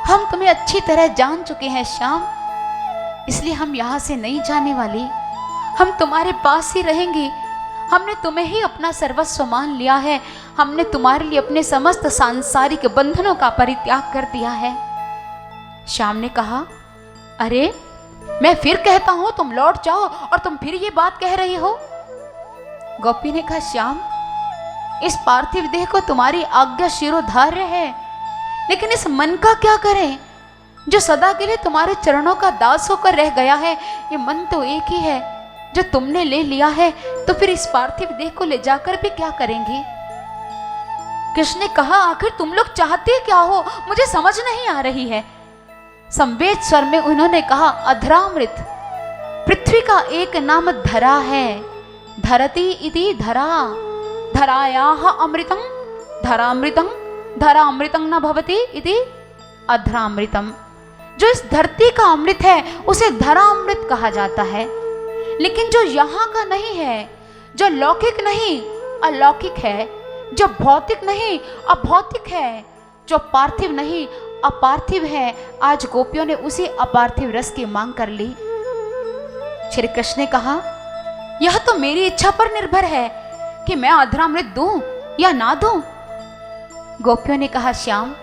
Speaker 1: हम तुम्हें अच्छी तरह जान चुके हैं श्याम, इसलिए हम यहाँ से नहीं जाने वाले, हम तुम्हारे पास ही रहेंगे। हमने तुम्हें ही अपना सर्वस्व मान लिया है। हमने तुम्हारे लिए अपने समस्त सांसारिक बंधनों का परित्याग कर दिया है। श्याम ने कहा, अरे मैं फिर कहता हूं तुम लौट जाओ और तुम फिर ये बात कह रही हो। गोपी ने कहा, श्याम, इस पार्थिव देह को तुम्हारी आज्ञा शिरोधार्य है, लेकिन इस मन का क्या करें जो सदा के लिए तुम्हारे चरणों का दास होकर रह गया है। ये मन तो एक ही है जो तुमने ले लिया है, तो फिर इस पार्थिव देह को ले जाकर भी क्या करेंगे। कृष्ण ने कहा, आखिर तुम लोग चाहते क्या हो, मुझे समझ नहीं आ रही है। संवेद स्वर में उन्होंने कहा, अधरामृत, पृथ्वी का एक नाम धरा है। धरती इति धरा, धरायाः अमृतं धरामृतं, धरामृतं न भवति इति अधरामृतम। जो इस धरती का अमृत है उसे धरामृत कहा जाता है, लेकिन जो यहाँ का नहीं है, जो लौकिक नहीं अलौकिक है, जो भौतिक नहीं अभौतिक है, जो पार्थिव नहीं अपार्थिव है, आज गोपियों ने उसी अपार्थिव रस की मांग कर ली। श्री कृष्ण ने कहा, यह तो मेरी इच्छा पर निर्भर है कि मैं अधरामृत दूं या ना दूं। गोपियों ने कहा, श्याम,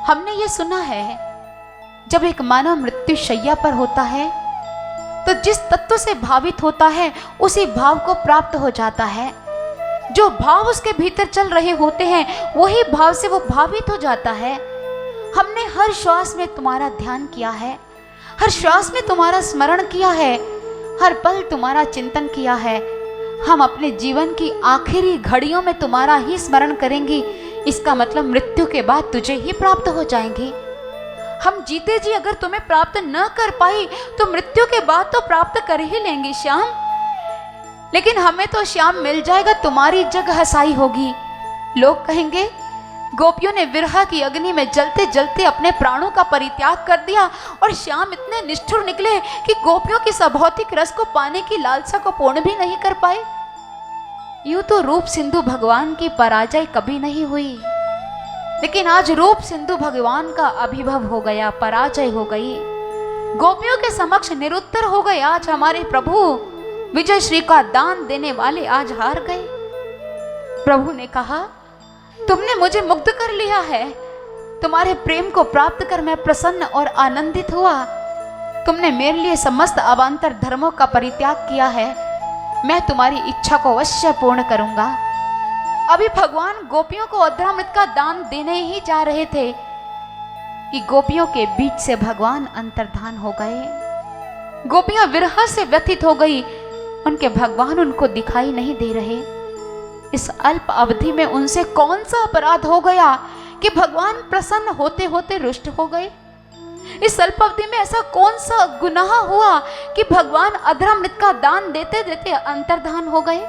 Speaker 1: हमने ये सुना है जब एक मानव मृत्यु शैया पर होता है तो जिस तत्व से भावित होता है उसी भाव को प्राप्त हो जाता है। जो भाव उसके भीतर चल रहे होते हैं वही भाव से वो भावित हो जाता है। हमने हर श्वास में तुम्हारा ध्यान किया है, हर श्वास में तुम्हारा स्मरण किया है, हर पल तुम्हारा चिंतन किया है। हम अपने जीवन की आखिरी घड़ियों में तुम्हारा ही स्मरण करेंगे। इसका मतलब मृत्यु के बाद तुझे ही प्राप्त हो जाएंगे। हम जीते जी अगर तुम्हें प्राप्त न कर पाई तो मृत्यु के बाद तो प्राप्त कर ही लेंगे श्याम, लेकिन हमें तो श्याम मिल जाएगा, तुम्हारी जग हसाई होगी। लोग कहेंगे, गोपियों ने विरह की अग्नि में जलते जलते अपने प्राणों का परित्याग कर दिया और श्याम इतने निष्ठुर निकले कि गोपियों की भौतिक रस को पाने की लालसा को पूर्ण भी नहीं कर पाए। यूं तो रूप सिंधु भगवान की पराजय कभी नहीं हुई, लेकिन आज रूप सिंधु भगवान का अभिभव हो गया, पराजय हो गई। गोपियों के समक्ष निरुत्तर हो गए। आज हमारे प्रभु विजय श्री का दान देने वाले आज हार गए। प्रभु ने कहा, तुमने मुझे मुग्ध कर लिया है, तुम्हारे प्रेम को प्राप्त कर मैं प्रसन्न और आनंदित हुआ। तुमने मेरे लिए समस्त अवान्तर धर्मों का परित्याग किया है, मैं तुम्हारी इच्छा को अवश्य पूर्ण करूंगा। अभी भगवान गोपियों को अधरामृत का दान देने ही जा रहे थे कि गोपियों के बीच से भगवान अंतर्धान हो गए। गोपियां विरह से व्यथित हो गई, उनके भगवान उनको दिखाई नहीं दे रहे। इस अल्प अवधि में उनसे कौन सा अपराध हो गया कि भगवान प्रसन्न होते होते रुष्ट हो गए। इस अल्प अवधि में ऐसा कौन सा गुनाह हुआ कि भगवान अधरामृत का दान देते देते अंतर्धान हो गए।